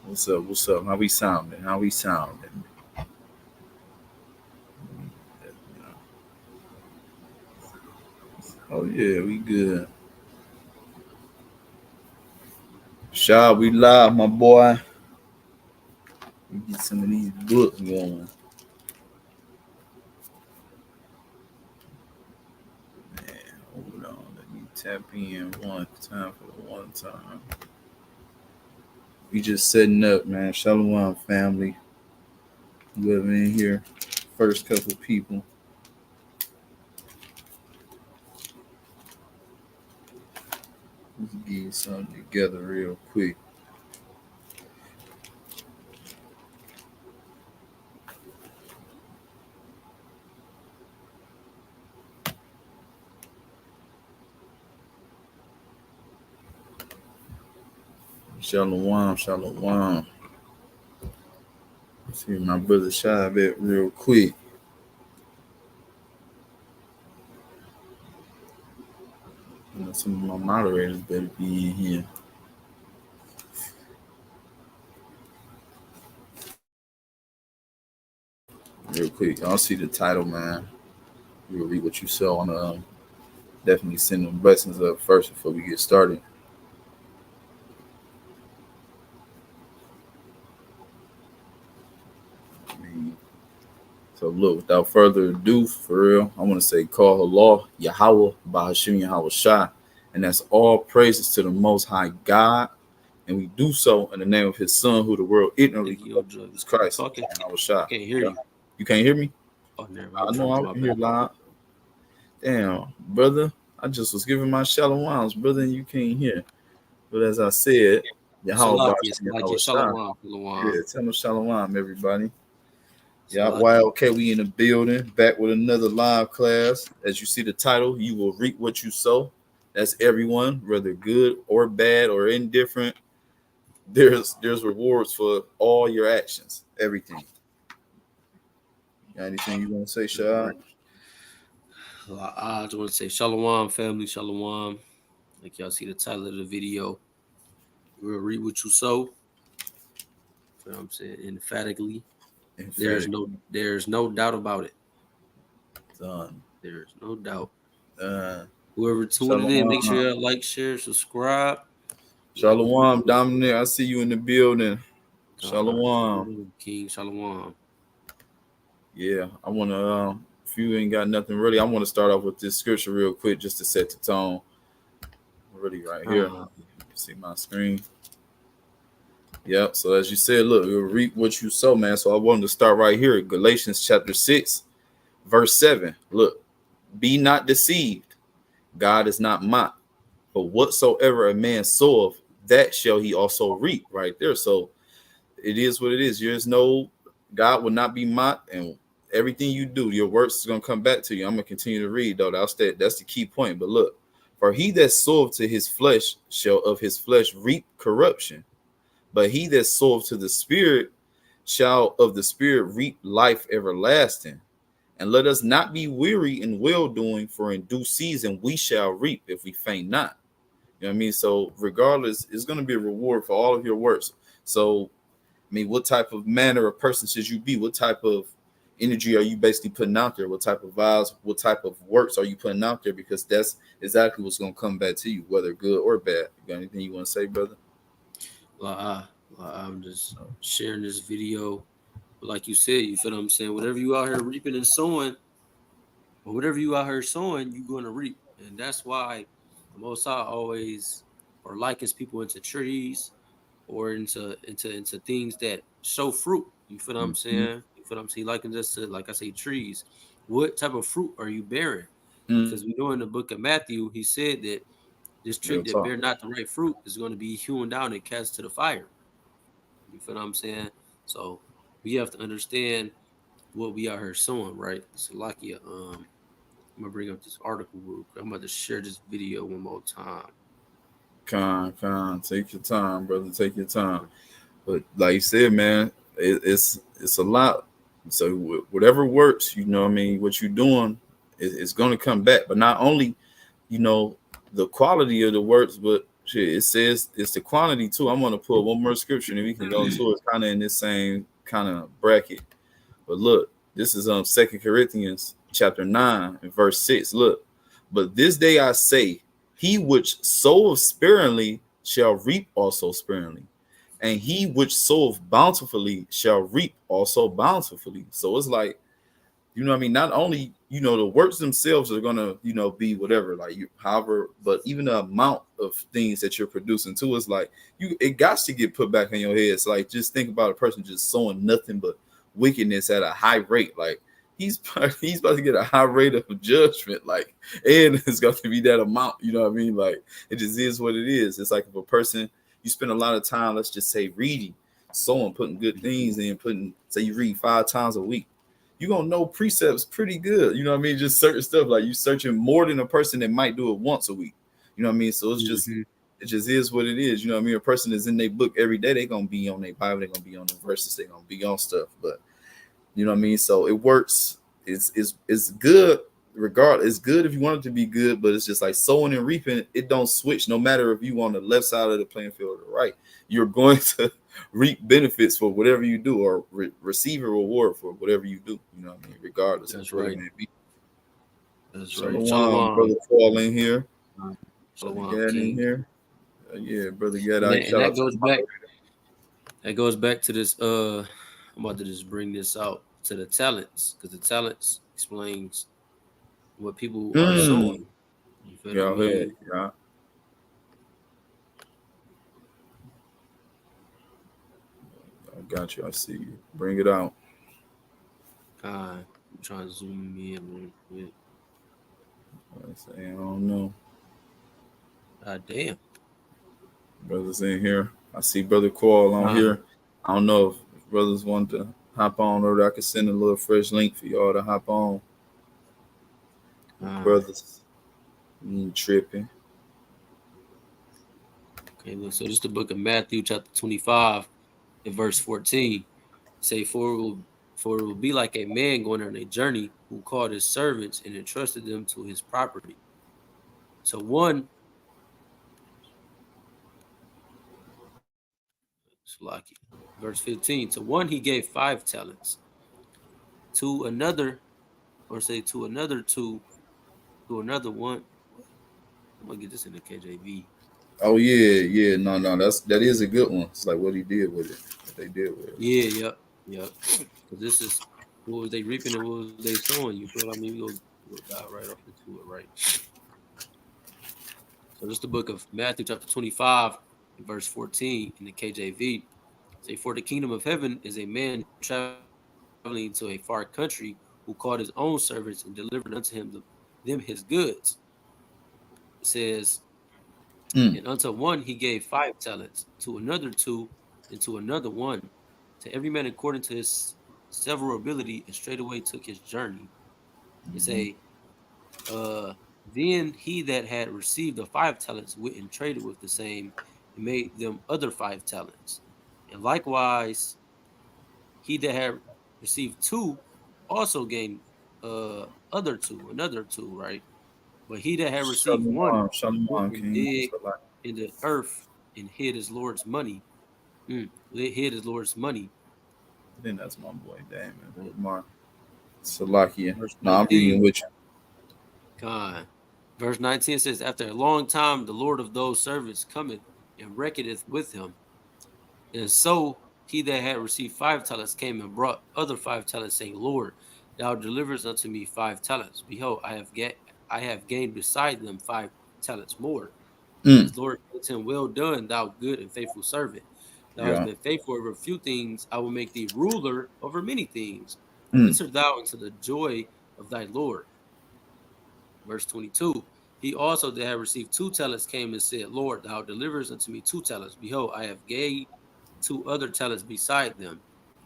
What's up? What's up? How we sounding? How we sounding? Oh yeah, we good. Shaw, we live, my boy. We get some of these books going. Hold on, let me tap in one time for the one time. We just setting up, man. Shalom family. Whoever in here, first couple people. Let's get something together real quick. Shalom, shalom. See my brother Shy back real quick. You know, some of my moderators better be in here. Real quick, y'all see the title, man. We'll read what you saw on definitely send them blessings up first before we get started. So look, without further ado, for real, I want to say call Allah, Yahawah, Bahashim Yahawah Shah. And that's all praises to the Most High God. And we do so in the name of his son, who the world ignorantly is Christ. Yahawah Shah. I can't hear you. You can't hear me? Oh, never. I know I can hear loud. Damn, brother. I just was giving my shalom, brother, and you can't hear. But as I said, Yahawah Bahashim Yahawah Shah. Yeah, tell them shalom, everybody. Yeah, YLK, we in the building, back with another live class. As you see the title, you will reap what you sow. That's everyone, whether good or bad or indifferent. There's rewards for all your actions, everything. Got anything you want to say, Shah? I just want to say shalom, family, shalom. Like y'all see the title of the video, we'll read what you sow. You know what I'm saying? Emphatically. There's no doubt about it. Done. There's no doubt. Whoever tuned in, make sure y'all like, share, subscribe. Shalom, Dominic. I see you in the building. Shalom. King, shalom. Yeah, I want to, if you ain't got nothing really, I want to start off with this scripture real quick just to set the tone. Really right here. See my screen. Yep. So as you said, look, you'll reap what you sow, man. So I wanted to start right here at Galatians chapter 6, verse 7. Look, be not deceived. God is not mocked. But whatsoever a man soweth, that shall he also reap. Right there. So it is what it is. There's no, God will not be mocked, and everything you do, your works is going to come back to you. I'm going to continue to read, though. That's the key point. But look, for he that soweth to his flesh shall of his flesh reap corruption. But he that soweth to the Spirit shall of the Spirit reap life everlasting. And let us not be weary in well-doing, for in due season we shall reap if we faint not. You know what I mean? So regardless, it's going to be a reward for all of your works. So, I mean, what type of manner of person should you be? What type of energy are you basically putting out there? What type of vibes, what type of works are you putting out there? Because that's exactly what's going to come back to you, whether good or bad. You got anything you want to say, brother? I'm just sharing this video. But like you said, you feel what I'm saying? Whatever you out here reaping and sowing, or whatever you out here sowing, you're going to reap. And that's why the Most High always or likens people into trees or into things that show fruit. You feel what I'm saying? You feel what I'm saying? He likens us to, like I say, trees. What type of fruit are you bearing? Because we know in the book of Matthew, he said that this tree that bear not the right fruit is going to be hewn down and cast to the fire. You feel what I'm saying? So we have to understand what we are here sowing, right? So Lakia, I'm gonna bring up this article real quick. I'm about to share this video one more time. Take your time, brother. Take your time. But like you said, man, it's a lot. So whatever works, you know what I mean, what you're doing is going to come back. But not only, you know, the quality of the works, but shit, it says it's the quantity too. I'm gonna put one more scripture and we can go to it, kind of in this same kind of bracket. But look, this is 2 Corinthians chapter 9 and verse 6. Look, but this day I say, he which soweth sparingly shall reap also sparingly, and he which soweth bountifully shall reap also bountifully. So it's like, you know what I mean? Not only, the works themselves are gonna, be whatever, like you, however, but even the amount of things that you're producing too is like it got to get put back in your head. It's like, just think about a person just sowing nothing but wickedness at a high rate. Like he's about to get a high rate of judgment, like, and it's got to be that amount, you know what I mean? Like, it just is what it is. It's like if a person, you spend a lot of time, let's just say, reading, sowing, putting good things in, say you read 5 times a week, you're gonna know precepts pretty good. You know what I mean? Just certain stuff, like you searching more than a person that might do it once a week. You know what I mean? So it just is what it is. You know what I mean? A person is in their book every day, they're gonna be on their Bible, they're gonna be on the verses, they're gonna be on stuff. But you know what I mean? So it works. It's good regardless. It's good if you want it to be good, but it's just like sowing and reaping, it don't switch. No matter if you on the left side of the playing field or the right, you're going to reap benefits for whatever you do, or receive a reward for whatever you do. You know what I mean? Regardless. That's right. That's right. Shalom, brother Paul in here. Shalom, Brother Gad in King. here. Yeah, brother Gad. And that goes back. That goes back to this. I'm about to just bring this out to the talents, because the talents explains what people are sowing. You feel what I mean? Yeah. I got you. I see you. Bring it out. I'm trying to zoom in real quick. I don't know. Damn. Brothers in here. I see Brother Coral on here. I don't know if brothers want to hop on, or I could send a little fresh link for y'all to hop on. Brothers, you tripping. Okay, look. So this is the book of Matthew, chapter 25, and verse 14. Say, for it will be like a man going on a journey who called his servants and entrusted them to his property. So one, verse 15. To one he gave 5 talents. To another, or say to another 2, to another 1. I'm gonna get this in the KJV. Oh yeah. No, that is a good one. It's like what he did with it. What they did with it. Yeah. Because this is what was they reaping and what was they sowing. You feel what I mean? We'll dive right off into it, right? So this is the book of Matthew, chapter 25, verse 14 in the KJV. Say, for the kingdom of heaven is a man traveling to a far country, who called his own servants and delivered unto them his goods. It says, and unto one he gave 5 talents, to another 2, and to another 1, to every man according to his several ability, and straightway took his journey. It say, then he that had received the 5 talents went and traded with the same, and made them other 5 talents. And likewise, he that had received 2 also gained another 2, right? But he that had received 1 went and dig in the earth and hid his Lord's money. Hid his Lord's money. I think that's my boy, Damon. Mark Salakia. No, I'm reading with you. God. Verse 19 says, after a long time, the Lord of those servants cometh and reckoneth with him. And so he that had received 5 talents came and brought other 5 talents, saying, Lord, thou deliverest unto me 5 talents. Behold, I have gained beside them 5 talents more. His Lord said to him, well done, thou good and faithful servant. Thou hast been faithful over a few things. I will make thee ruler over many things. Enter thou into the joy of thy Lord. Verse 22. He also that had received 2 talents came and said, Lord, thou deliverest unto me 2 talents. Behold, I have gained 2 other talents beside them.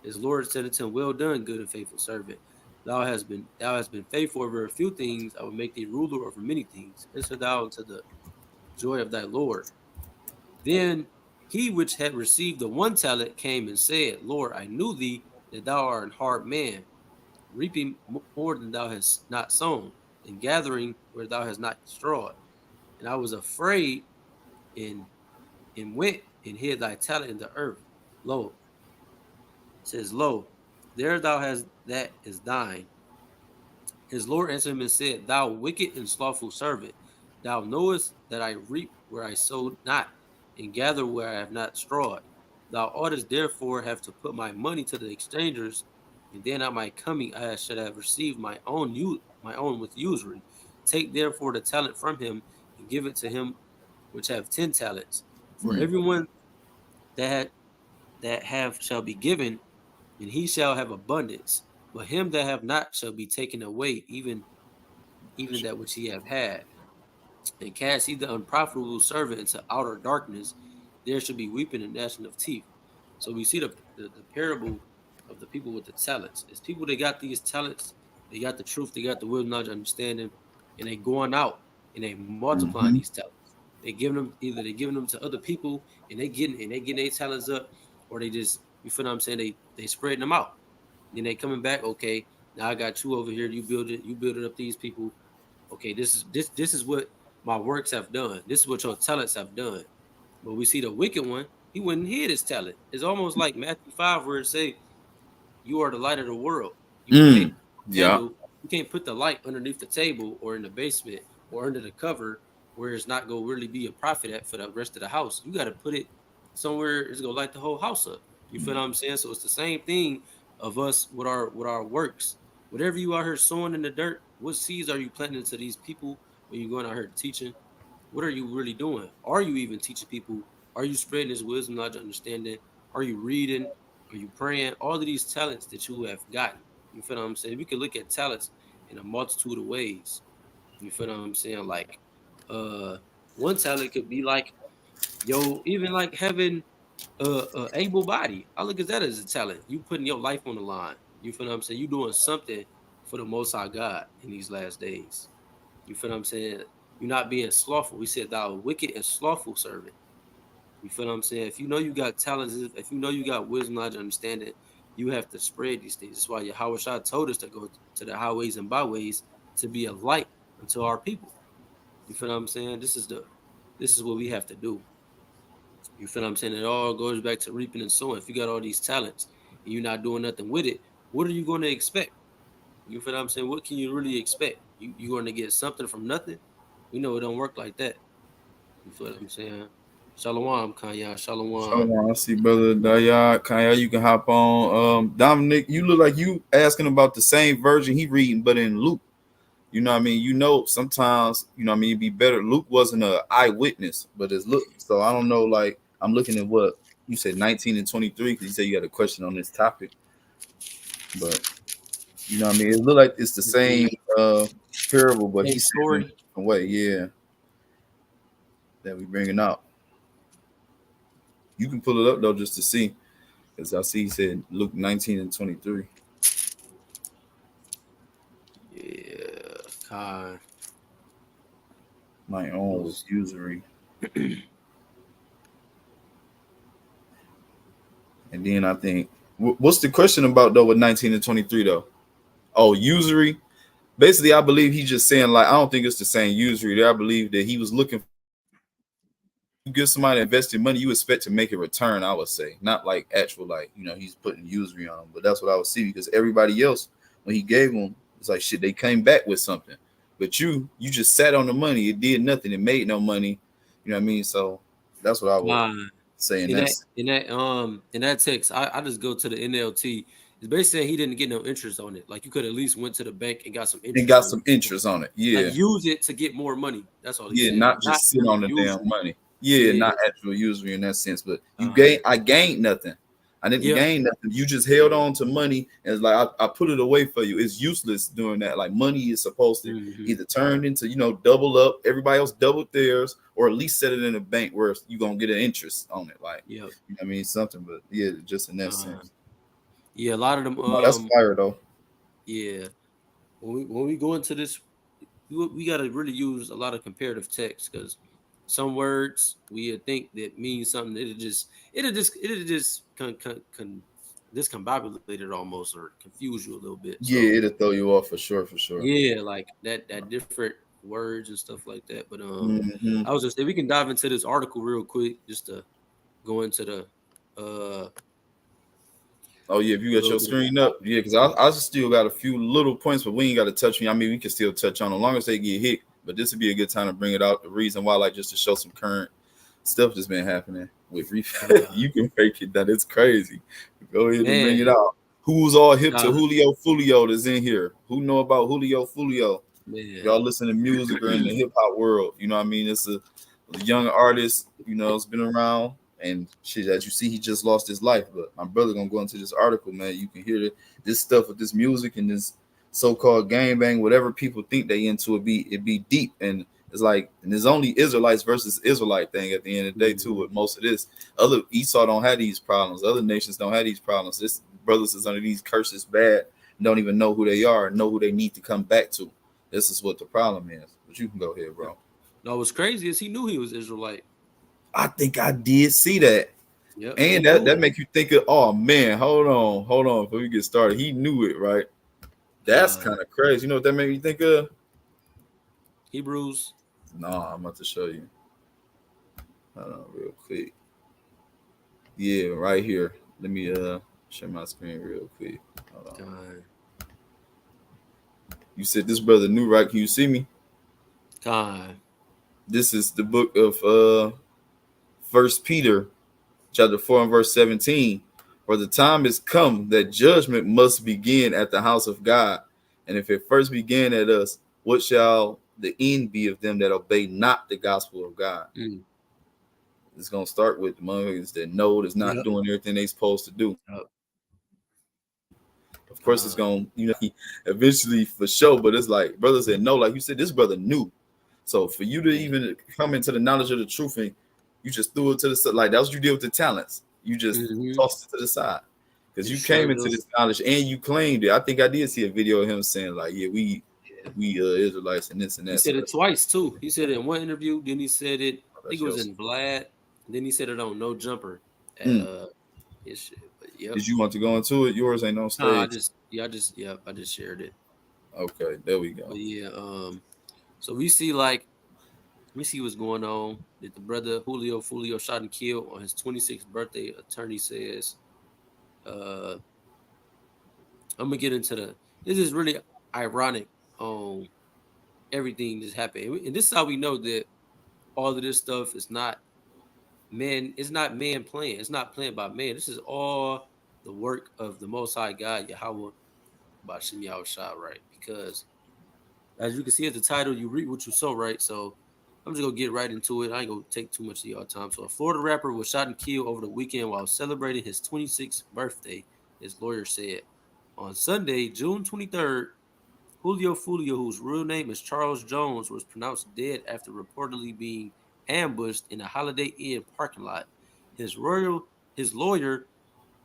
His Lord said unto him, well done, good and faithful servant. Thou hast been faithful over a few things. I will make thee ruler over many things. Enter thou into the joy of thy Lord. Then he which had received the 1 talent came and said, Lord, I knew thee that thou art an hard man, reaping more than thou hast not sown, and gathering where thou hast not strawed. And I was afraid and went and hid thy talent in the earth. Lo, says, Lo, there thou hast that is thine. His Lord answered him and said, Thou wicked and slothful servant, thou knowest that I reap where I sowed not, and gather where I have not strawed. Thou oughtest therefore have to put my money to the exchangers, and then at my coming I should have received my own with usury. Take therefore the talent from him, and give it to him which have 10 talents. For Mm. everyone that have shall be given, and he shall have abundance. But him that have not shall be taken away, even that which he have had. And cast he the unprofitable servant into outer darkness, there should be weeping and gnashing of teeth. So we see the parable of the people with the talents. It's people that got these talents, they got the truth, they got the wisdom, knowledge, understanding, and they going out and they multiplying Mm-hmm. these talents. They giving them either they giving them to other people and they getting their talents up, or they just, you feel what I'm saying, they spreading them out. Then they coming back, okay, now I got you over here, you build it up these people. Okay, this is what my works have done. This is what your talents have done. But we see the wicked one, he wouldn't hid his talent. It's almost like Matthew 5 where it say, you are the light of the world. You can't Mm. Yeah. candle, you can't put the light underneath the table or in the basement or under the cover where it's not gonna really be a profit at for the rest of the house. You gotta put it somewhere it's gonna light the whole house up. You feel what I'm saying? So it's the same thing of us with our works. Whatever you out here sowing in the dirt, what seeds are you planting into these people when you're going out here teaching? What are you really doing? Are you even teaching people? Are you spreading this wisdom, knowledge, understanding? Are you reading? Are you praying? All of these talents that you have gotten. You feel what I'm saying? We can look at talents in a multitude of ways. You feel what I'm saying? Like, one talent could be like, yo, even like having a able body. I look at that as a talent. You putting your life on the line. You feel what I'm saying? You doing something for the Most High God in these last days. You feel what I'm saying? You're not being slothful. We said thou wicked and slothful servant. You feel what I'm saying? If you know you got talents, if you know you got wisdom, knowledge, understanding, you have to spread these things. That's why Yahawah told us to go to the highways and byways to be a light unto our people. You feel what I'm saying? This is what we have to do. You feel what I'm saying? It all goes back to reaping and sowing. If you got all these talents and you're not doing nothing with it, what are you going to expect? You feel what I'm saying? What can you really expect? You going to get something from nothing? We know it don't work like that. You feel what I'm saying? Shalom, Kanya. Shalom. Shalom. I see brother Daya. Kaya, you can hop on. Dominic, you look like you asking about the same version he reading, but in Luke. You know what I mean? You know, sometimes, you know what I mean, it'd be better. Luke wasn't an eyewitness, but it's look. So I don't know, like, I'm looking at what you said 19 and 23, because you said you had a question on this topic. But you know what I mean? It look like it's the Yeah. same parable, but Same he's saying it story. a different way, yeah, that we bringing out. You can pull it up though just to see. Because I see he said Luke 19 and 23. Yeah. Kai. My own was usury. And then I think, what's the question about though with 19 and 23 though? Oh, usury. Basically, I believe he's just saying, like, I don't think it's the same usury. I believe that he was looking, you give somebody invested money, you expect to make a return, I would say. Not like actual, like, you know, he's putting usury on them. But that's what I would see, because everybody else, when he gave them, it's like shit, they came back with something. But you just sat on the money, it did nothing, it made no money. You know what I mean? So that's what I would Kai. say in In that. that text, I just go to the NLT. It's basically saying he didn't get no interest on it. Like you could at least went to the bank and got some And interest got on it. some interest on it. Like Yeah. use it to get more money. That's all he's Yeah, saying. not Not just sit really on the damn usury. money. Yeah, Yeah. not actual usury in that sense. But Uh, I gained nothing. I didn't yep. gain nothing. You just held on to money, and it's like I put it away for you. It's useless doing that. Like money is supposed to Hmm. either turn into, you know, double up. Everybody else doubled theirs, or at least set it in a bank where you're gonna get an interest on it. Like, Yep. you know what I mean, something. But yeah, just in that Uh, sense. yeah. A lot of them. No, that's fire though. Yeah. When we go into this, we got to really use a lot of comparative text because some words we think that means something. It'll just discombobulate it almost or confuse you a little bit. So Yeah, it'll throw you off for sure, for sure. yeah, like that different. words and stuff like that. But Mm-hmm. I was just say we can dive into this article real quick just to go into the Oh yeah, if you a got little your bit of the screen up, topic. yeah, because I just still got a few little points, but we ain't got to touch me. I mean, we can still touch on as long as they get hit. But this would be a good time to bring it out. The reason why, like, just to show some current stuff that's been happening with Uh, you can fake it. That it's crazy. Go ahead and bring it man, out. Who's all hip to nah, Julio Fulio that's in here? Who know about Julio Fulio? man. Y'all listen to music or in the hip hop world. You know what I mean? It's a young artist, you know, it's been around and shit, as you see, he just lost his life. But my brother gonna go into this article, man. You can hear this stuff with this music and this so-called gang bang, whatever people think they into it be deep. And it's like, and there's only Israelites versus Israelite thing at the end of the day, too, Mhm. with most of this. Other Esau don't have these problems, other nations don't have these problems. This brothers is under these curses bad, don't even know who they are, know who they need to come back to. This is what the problem is. But you can go ahead, bro. No, what's crazy is he knew he was Israelite. I think I did see that. Yep, he And that knew make you think of, oh man, hold on before we get started. He knew it, right? That's God. kind of crazy. You know what that made me think of? Hebrews. No, I'm about to show you. Hold on real quick. Yeah, right here. Let me share my screen real quick. Hold on. God. You said this brother knew, right? Can you see me? God. This is the book of First Peter chapter 4 and verse 17. For the time is come that judgment must begin at the house of God. And if it first began at us, what shall the end be of them that obey not the gospel of God? Mm. It's going to start with the motherfuckers that know that's not Yep. doing everything they supposed to do. Yep. Of course, it's God. going to, eventually for sure. But it's like, brother said, no, like you said, this brother knew. So for you to Man. even come into the knowledge of the truth and you just threw it to the side, like that's what you did with the talents. You just Mm-hmm. tossed it to the side because It you sure came into do. this knowledge and you claimed it. I think I did see a video of him saying like, "Yeah, Yeah. we Israelites and this and He that." So said it twice too. He said it in one interview, then he said it, I think that's it was yours. in Vlad, and then he said it on No Jumper at Mm. his shit. But yep. Did you want to go into it? Yours ain't on No, stage. I just shared it. Okay, there we But go. yeah, so we see what's going on. That the brother Julio Fulio shot and killed on his 26th birthday. Attorney says, uh, I'm gonna get into the. This is really ironic on everything that's happened, and this is how we know that all of this stuff is not man. It's not man playing. It's not planned by man. This is all the work of the Most High God Yahawah Bashim Yahushua, right? Because as you can see at the title, you read what you sow, right? So I'm just gonna get right into it. I ain't gonna take too much of y'all time. So a Florida rapper was shot and killed over the weekend while celebrating his 26th birthday, his lawyer said. On Sunday, June 23rd, Julio Fulio, whose real name is Charles Jones, was pronounced dead after reportedly being ambushed in a Holiday Inn parking lot. His lawyer,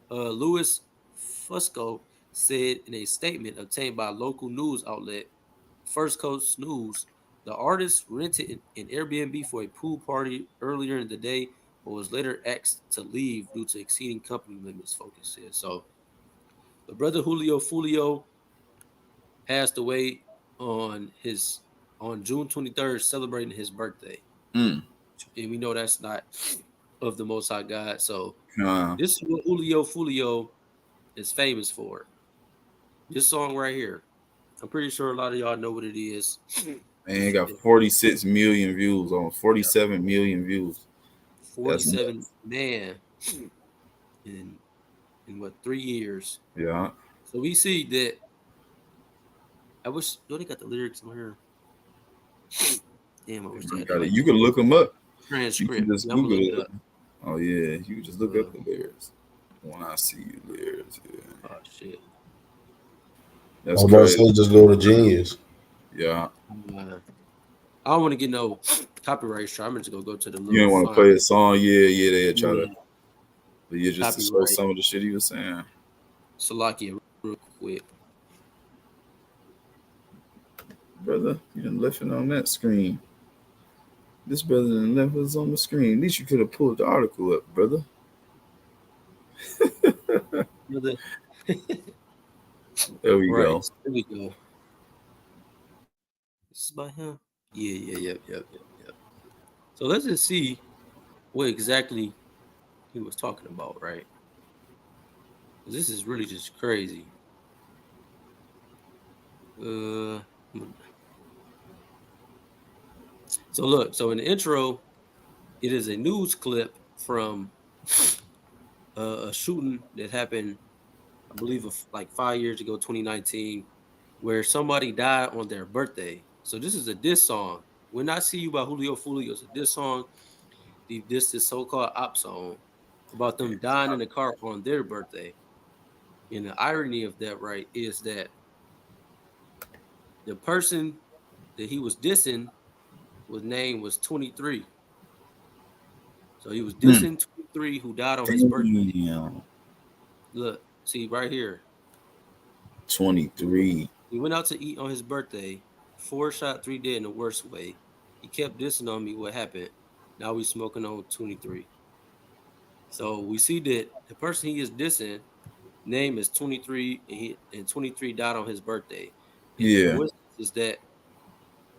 Louis Fusco, said in a statement obtained by a local news outlet, First Coast News, the artist rented an Airbnb for a pool party earlier in the day, but was later asked to leave due to exceeding company limits. Focus said so. The brother Julio Fulio passed away on June 23rd, celebrating his birthday, Mm. and we know that's not of the Most High God. So Uh, this is what Julio Fulio is famous for. This song right here. I'm pretty sure a lot of y'all know what it is. Man, it got 46 million views, almost 47 million views. That's 47 nuts. man in what 3 years. Yeah. So we see that I wish do they got the lyrics on here? Damn, I wish they had the Got it. like You the can look them up. You can transcript. just Yeah, I'm gonna Google look it it. up. Oh yeah, you can just look up Uh, the lyrics. When I see you lyrics, yeah. oh shit. I That's was about to crazy. say just go to Genius. Yeah. Uh, I don't want to get no copyright strike. I'm just gonna go to the You little didn't want to font. play a song, yeah, they try to, Yeah, but yeah, just to show copyright. some of the shit he was saying. Salakia real quick. Brother, you done left it on that screen. This brother done left us on the screen. At least you could have pulled the article up, brother. Brother. There we Right. go. Here we go. This is by him. Yep. So let's just see what exactly he was talking about, right? This is really just crazy. Uh, so look, so in the intro, it is a news clip from a shooting that happened, I believe, like 5 years ago, 2019, where somebody died on their birthday. So this is a diss song. When I See You by Julio is a diss song. This is so-called op song about them dying in the car on their birthday. And the irony of that, right, is that the person that he was dissing was name was 23. So he was Hmm. dissing 23 who died on his birthday. Damn. Look, see right here. 23. He went out to eat on his birthday, 4 shot, 3 dead in the worst way. He kept dissing on me. What happened? Now we smoking on 23. So we see that the person he is dissing name is 23, and 23 died on his birthday. And the Yeah. coincidence is that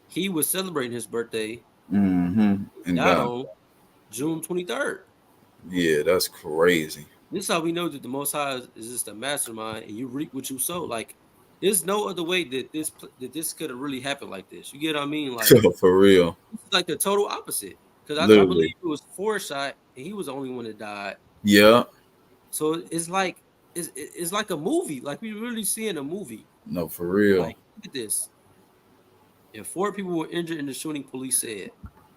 he was celebrating his birthday. Mm-hmm. He And died God. on June 23rd. Yeah, that's crazy. This is how we know that the Most High is just a mastermind, and you reap what you sow. Like, there's no other way that this could have really happened like this. You get what I mean? Like, For real. this is like the total opposite. Because I believe Literally. it was 4 shot, and he was the only one that died. Yeah. So it's like it's like a movie. Like we really seeing a movie. No, for real. Like, look at this. And 4 people were injured in the shooting, police said.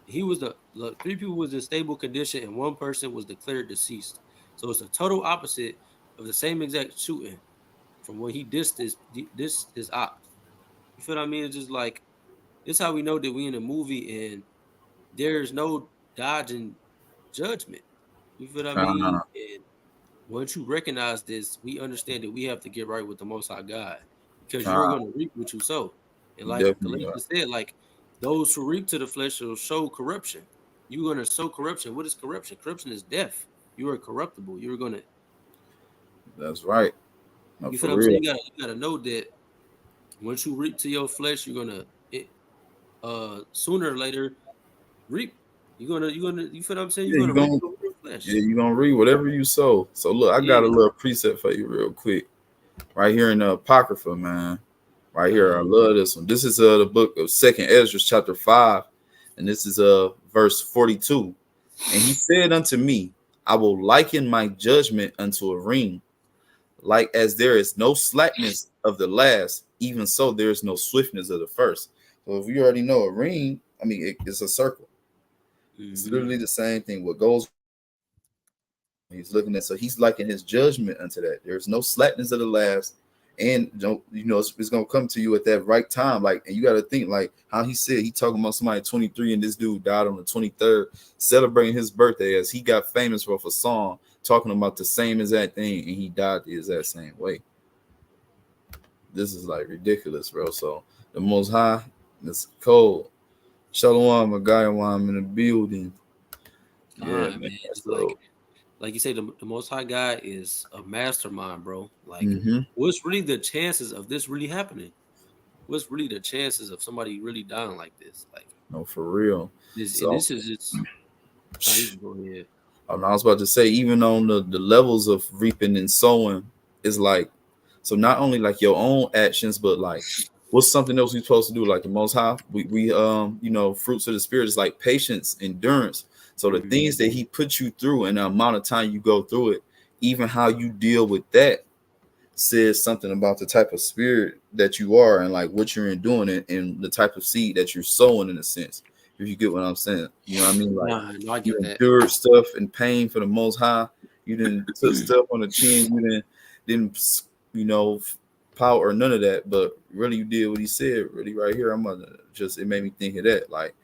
He was the look, 3 people was in stable condition and 1 person was declared deceased. So it's a total opposite of the same exact shooting from when he dissed his op. You feel what I mean? It's just like this how we know that we in a movie and there's no dodging judgment. You feel what I mean? Uh, And once you recognize this, we understand that we have to get right with the Most High God because you're uh, going to reap what you sow. And you like definitely Galatians said, like those who reap to the flesh will show corruption. You're going to sow corruption. What is corruption? Corruption is death. You are corruptible. You're going to, That's right. No, you for feel what I'm saying? real. You gotta know that once you reap to your flesh, you're gonna sooner or later reap. You feel what I'm saying? Yeah, You're you gonna reap gonna your flesh. yeah, you gonna read whatever you sow. So look, I got a Yeah. little preset for you real quick. Right here in the Apocrypha, man. Right here. I Uh, love this one. This is the book of Second Ezra, chapter 5, and this is verse 42. And he said unto me, I will liken my judgment unto a ring, like as there is no slackness of the last, even so there is no swiftness of the first. So if you already know a ring, I mean it's a circle. It's mhm. literally the same thing. What goes he's looking at, so he's liking his judgment unto that. There's no slackness of the last, and don't it's gonna come to you at that right time. Like, and you got to think like how he said he talking about somebody 23, and this dude died on the 23rd, celebrating his birthday as he got famous for a song talking about the same exact thing, and he died the exact same way. This is like ridiculous, bro. So the Most High, it's cold. Shalom, a guy while I'm in the building. Yeah, man. Man. It's So, like you say, the Most High God is a mastermind, bro. Like, mm-hmm. what's really the chances of this really happening? What's really the chances of somebody really dying like this? Like No, for real. this, and So, this is just. You can go ahead. I was about to say, even on the levels of reaping and sowing, is like, so not only like your own actions, but like what's something else we're supposed to do? Like the Most High, we fruits of the Spirit is like patience, endurance. So the Mhm. things that He puts you through and the amount of time you go through it, even how you deal with that, says something about the type of spirit that you are and like what you're doing and the type of seed that you're sowing in a sense. If you get what I'm saying, you know what I mean? Like Nah, no, I you get that. endured stuff and pain for the Most High. You didn't took stuff on the chin. You didn't you know power or none of that. But really, you did what He said. Really, right here, I'm gonna just it made me think of that. Like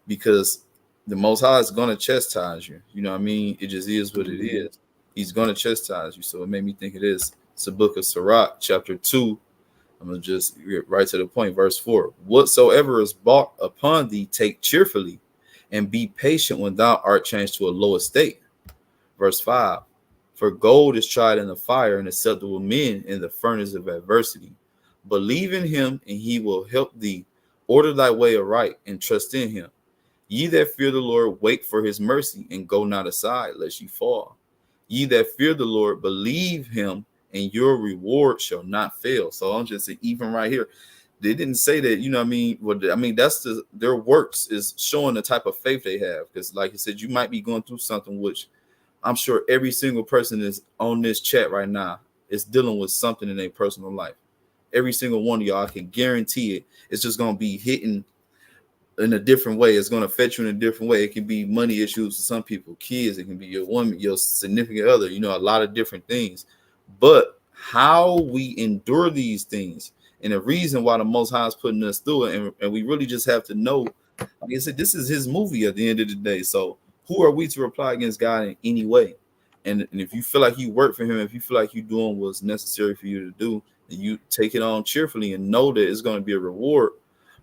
because the Most High is gonna chastise you. You know what I mean? It just is what it Mhm. is. He's gonna chastise you. So it made me think of this. It's the book of Sirach, chapter 2. I'm gonna just get right to the point, verse 4. Whatsoever is bought upon thee, take cheerfully, and be patient when thou art changed to a low estate. Verse 5. For gold is tried in the fire, and acceptable men in the furnace of adversity. Believe in him, and he will help thee, Order thy way aright and trust in him. Ye that fear the Lord, wait for his mercy and go not aside, lest you fall. Ye that fear the Lord, believe him, and your reward shall not fail. So I'm just saying, even right here, they didn't say that, you know what I mean? Well, I mean, that's their works is showing the type of faith they have. Because like you said, you might be going through something which I'm sure every single person is on this chat right now is dealing with something in their personal life. Every single one of y'all, I can guarantee it. It's just going to be hitting in a different way. It's going to affect you in a different way. It can be money issues for some people, kids. It can be your woman, your significant other, you know, a lot of different things. But how we endure these things and the reason why the Most High is putting us through it, and we really just have to know, like I said, this is his movie at the end of the day. So who are we to reply against God in any way? And if you feel like you work for him, if you feel like you're doing what's necessary for you to do, and you take it on cheerfully and know that it's going to be a reward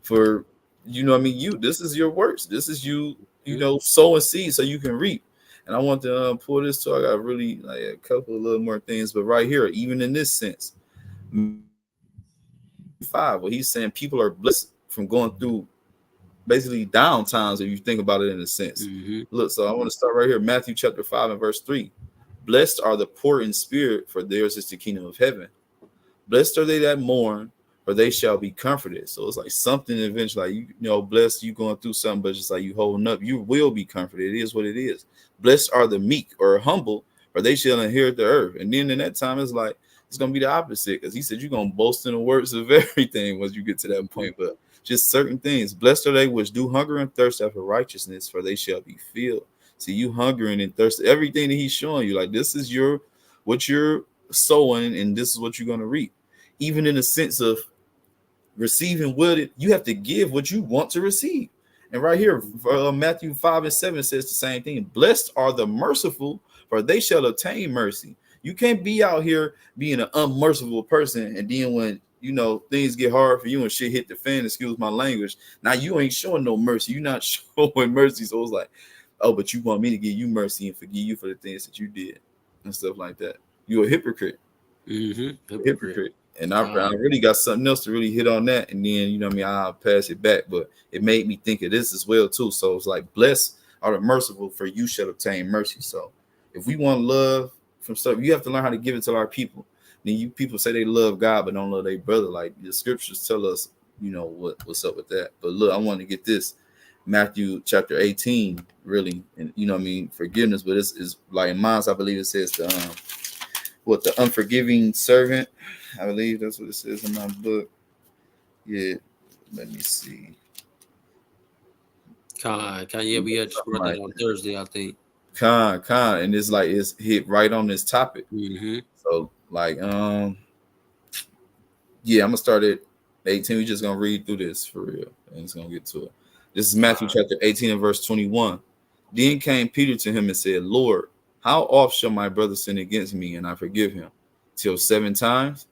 for, you know what I mean, this is your works. This is you know, sowing seed so you can reap. And I want to pull this to, I got really like a couple of little more things, but right here, even in this sense, 5, where he's saying people are blessed from going through basically down times, if you think about it in a sense. Look, so I want to start right here, Matthew chapter 5 and verse 3. Blessed are the poor in spirit, for theirs is the kingdom of heaven. Blessed are they that mourn, for they shall be comforted. So it's like something eventually, like, you know, blessed, you going through something, but just like you holding up, you will be comforted. It is what it is. Blessed are the meek or humble, for they shall inherit the earth. And then in that time, it's like, it's going to be the opposite, because he said you're going to boast in the works of everything once you get to that point. But just certain things. Blessed are they which do hunger and thirst after righteousness, for they shall be filled. See, you hungering and thirst, everything that he's showing you, like this is what you're sowing, and this is what you're going to reap. Even in the sense of receiving what you have to give what you want to receive. And right here, Matthew 5 and 7 says the same thing. Blessed are the merciful, for they shall obtain mercy. You can't be out here being an unmerciful person, and then when, you know, things get hard for you and shit hit the fan, excuse my language, now you ain't showing no mercy. You're not showing mercy. So it's like, oh, but you want me to give you mercy and forgive you for the things that you did and stuff like that. You're a hypocrite. Hypocrite. And I really got something else to really hit on that. And then, you know what I mean, I'll pass it back. But it made me think of this as well, too. So it's like, blessed are the merciful, for you shall obtain mercy. So if we want love from stuff, you have to learn how to give it to our people. Then you people say they love God, but don't love their brother. Like the scriptures tell us, you know, what's up with that. But look, I want to get this Matthew chapter 18, really. And, you know what I mean, forgiveness. But it's like in mine, I believe it says the unforgiving servant. I believe that's what it says in my book. Yeah, let me see. Yeah, we had brought that on Thursday, I think. And it's like it's hit right on this topic. So like, yeah, I'm gonna start at 18. We're just gonna read through this for real, and it's gonna get to it. This is Matthew chapter 18 and verse 21. Then came Peter to him and said, Lord, how oft shall my brother sin against me and I forgive him? Till 7 times?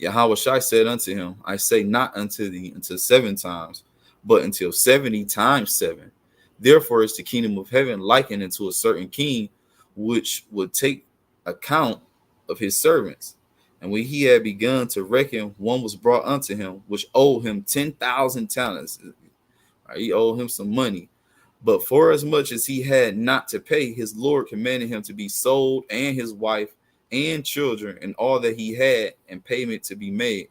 Yahawah said unto him, I say not unto thee until 7 times, but until 70 times 7. Therefore is the kingdom of heaven likened unto a certain king, which would take account of his servants. And when he had begun to reckon, one was brought unto him, which owed him 10,000 talents. He owed him some money. But for as much as he had not to pay, his Lord commanded him to be sold, and his wife, and children, and all that he had, and payment to be made.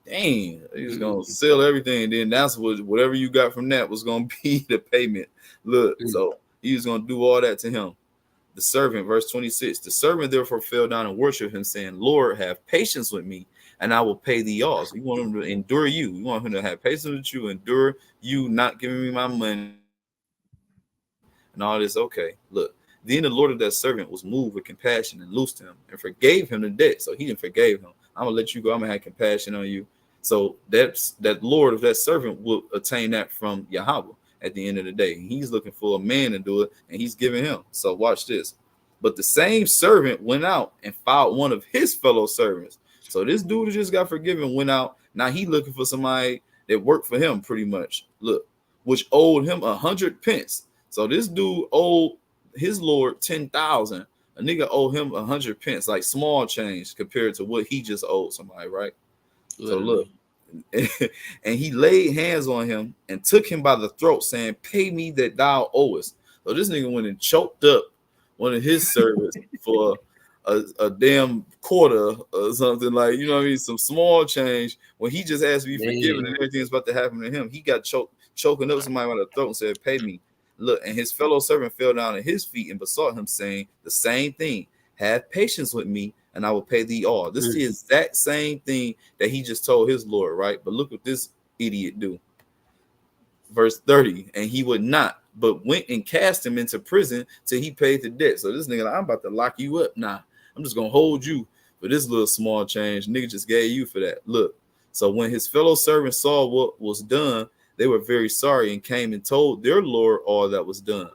Dang, he's gonna sell everything, and then that's whatever you got from that was gonna be the payment. Look, so he was gonna do all that to him. The servant, verse 26. The servant therefore fell down and worshiped him, saying, Lord, have patience with me, and I will pay thee all. So you want him to endure you. You want him to have patience with you, endure you not giving me my money and all this. Okay, look. Then the Lord of that servant was moved with compassion and loosed him and forgave him the debt. So he didn't forgave him. I'm gonna let you go. I'm gonna have compassion on you. So that Lord of that servant will attain that from Yahawah at the end of the day. He's looking for a man to do it, and he's giving him. So watch this. But the same servant went out and found one of his fellow servants. So this dude who just got forgiven went out. Now he looking for somebody that worked for him pretty much. Look, which owed him 100 pence. So this dude owed his Lord 10,000. A nigga owe him 100 pence, like small change compared to what he just owed somebody, right? Literally. So look, And he laid hands on him and took him by the throat, saying, "Pay me that thou owest." So this nigga went and choked up one of his servants for a damn quarter or something, like, you know what I mean, some small change, when he just asked to be forgiven and everything's about to happen to him. He got choking up somebody by the throat and said, "Pay me." Look, and his fellow servant fell down at his feet and besought him, saying the same thing: "Have patience with me, and I will pay thee all." This is the exact same thing that he just told his Lord, right? But look what this idiot do. Verse 30, and he would not, but went and cast him into prison till he paid the debt. So this nigga, like, I'm about to lock you up. Nah, I'm just gonna hold you for this little small change. Nigga just gave you for that. Look, so when his fellow servants saw what was done, they were very sorry and came and told their Lord all that was done.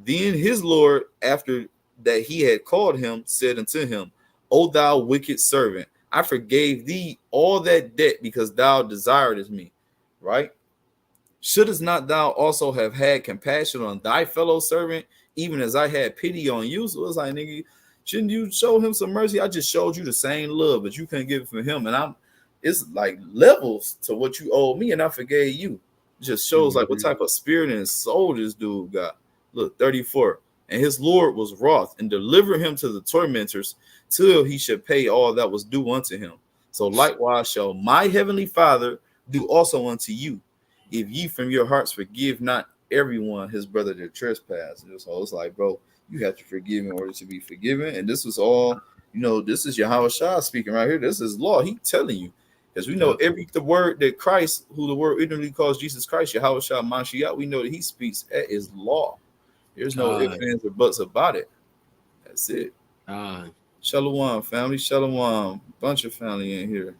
Then his Lord, after that he had called him, said unto him, "O thou wicked servant, I forgave thee all that debt because thou desiredest me." Right? Shouldst not thou also have had compassion on thy fellow servant, even as I had pity on you? So it's like, nigga, shouldn't you show him some mercy? I just showed you the same love, but you couldn't give it for him. And it's like levels to what you owe me, and I forgave you. It just shows like what type of spirit and soul this dude got. Look, 34. And his Lord was wroth and delivered him to the tormentors till he should pay all that was due unto him. So likewise shall my heavenly Father do also unto you, if ye from your hearts forgive not everyone his brother their trespass. So it's like, bro, you have to forgive in order to be forgiven. And this was all, this is Yahawah speaking right here. This is law. He telling you, because we know the word that Christ, who the word ignorantly calls Jesus Christ, Yahawah Mashiach, we know that he speaks at his law. There's no ifs, ands, or buts about it. That's it. Shalom, family. Shalom. Bunch of family in here.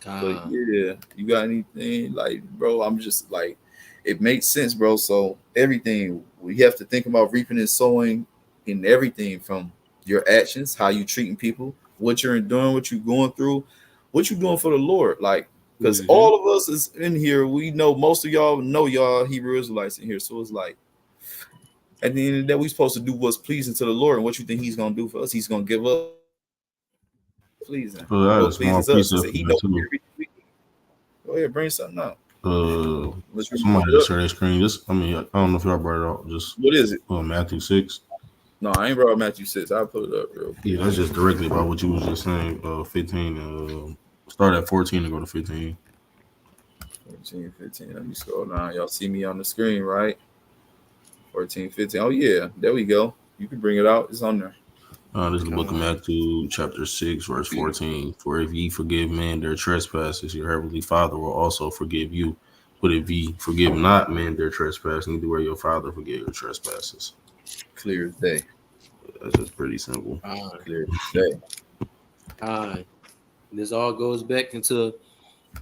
But yeah, you got anything, like, bro? I'm just like, it makes sense, bro. So everything, we have to think about reaping and sowing in everything, from your actions, how you treating people, what you're doing, what you're going through, what you're doing for the Lord. Like, because all of us is in here, we know, most of y'all know y'all Hebrew Israelites in here. So it's like, at the end of the day, we're supposed to do what's pleasing to the Lord. And what you think he's gonna do for us? He's gonna give us pleasing. That is small precept. He knows everything. Go ahead, bring something up. Somebody just share their screen. I don't know if y'all brought it out. Just what is it? Matthew 6. No, I ain't brought Matthew 6. I'll put it up real quick. Yeah, that's just directly about what you was just saying. 15. Start at 14 and go to 15. 14, 15. Let me scroll down. Y'all see me on the screen, right? 14, 15. Oh yeah, there we go. You can bring it out. It's on there. This is the book of Matthew, chapter 6, verse 14. For if ye forgive men their trespasses, your heavenly Father will also forgive you. But if ye forgive not men their trespasses, neither will your Father forgive your trespasses. Clear as day. That's just pretty simple. Clear as day. And this all goes back into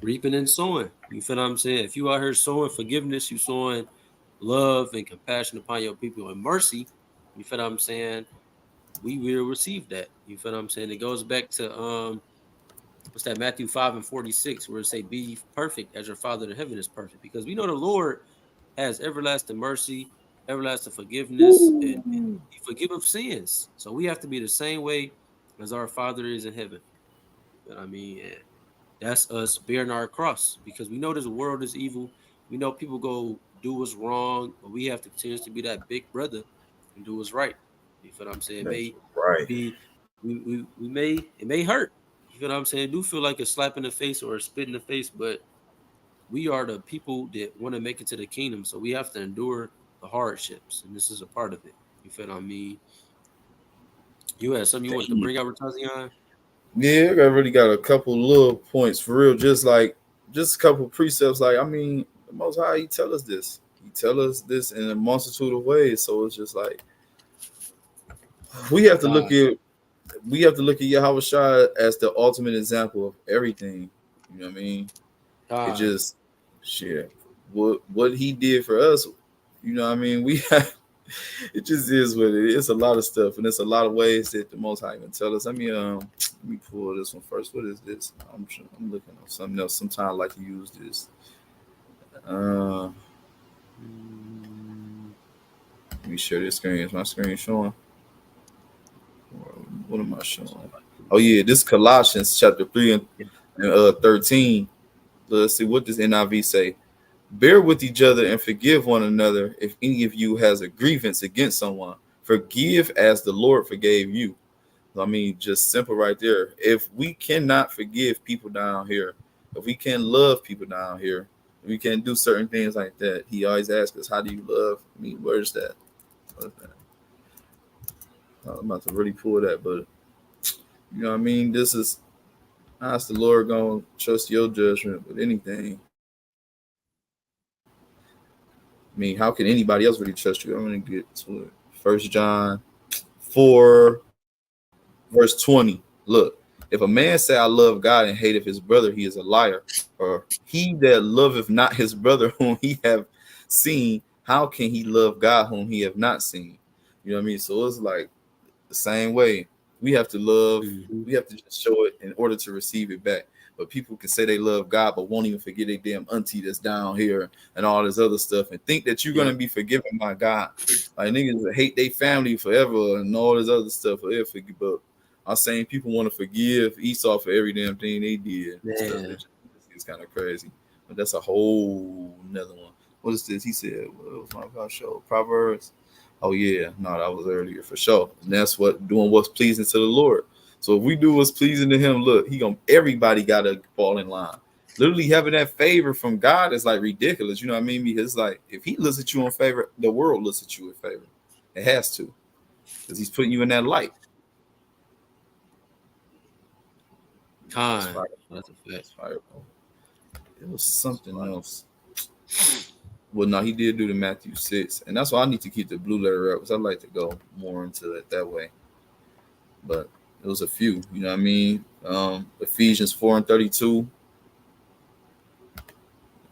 reaping and sowing. You feel what I'm saying? If you out here sowing forgiveness, you sowing love and compassion upon your people and mercy, you feel what I'm saying? We will receive that. You feel what I'm saying? It goes back to what's that, Matthew 5 and 46, where it say, "Be perfect as your Father in heaven is perfect." Because we know the Lord has everlasting mercy, everlasting forgiveness, and he forgiveth sins. So we have to be the same way as our Father is in heaven. You know what I mean? And that's us bearing our cross, because we know this world is evil. We know people go do what's wrong, but we have to continuously be that big brother and do what's right. You feel what I'm saying? It may hurt. You feel what I'm saying? It do feel like a slap in the face or a spit in the face, but we are the people that want to make it to the kingdom. So we have to endure the hardships, and this is a part of it. You feel what I mean? You had something you wanted to bring out, Ratazian? Yeah, I really got a couple little points for real. Just a couple precepts. Like, I mean, the Most High, he tell us this. He tell us this in a multitude of ways. So it's just like, we have to look at Yahawah Shai as the ultimate example of everything. You know what I mean? It just what he did for us. You know what I mean? We have, it just is what it is. It's a lot of stuff, and it's a lot of ways that the Most High can tell us. Let me pull this one first. What is this? I'm looking at something else. Sometimes I like to use this. Let me share this screen. Is my screen showing? What am I showing? Oh yeah, this Colossians chapter 3 and 13. let's see what does NIV say. Bear with each other and forgive one another if any of you has a grievance against someone. Forgive as the Lord forgave you. I mean, just simple right there. If we cannot forgive people down here, if we can't love people down here, if we can't do certain things like that, he always asks us, how do you love me? Where's that? Where's that? I'm about to really pull that, but you know what I mean? This is how's the Lord gonna trust your judgment with anything? I mean, how can anybody else really trust you? I'm gonna get to it. 1 John 4, verse 20. Look, if a man say I love God and hateth his brother, he is a liar. Or he that loveth not his brother whom he have seen, how can he love God whom he have not seen? You know what I mean? So it's like the same way. We have to love, we have to just show it in order to receive it back. But people can say they love God, but won't even forget their damn auntie that's down here and all this other stuff, and think that you're gonna be forgiven by God. Like niggas that hate their family forever and all this other stuff forever. But I'm saying people want to forgive Esau for every damn thing they did. It's kind of crazy. But that's a whole nother one. What is this? He said, what was my God show? Proverbs. Oh yeah, no, that was earlier for sure. And that's what doing what's pleasing to the Lord. So if we do what's pleasing to him, look, everybody gotta fall in line. Literally having that favor from God is like ridiculous. You know what I mean? Because like if he looks at you in favor, the world looks at you in favor. It has to, because he's putting you in that light. That's a fact. It was something else. Well, no, he did do the Matthew 6, and that's why I need to keep the blue letter up, because I'd like to go more into it that way. But it was a few, you know what I mean? Ephesians 4 and 32.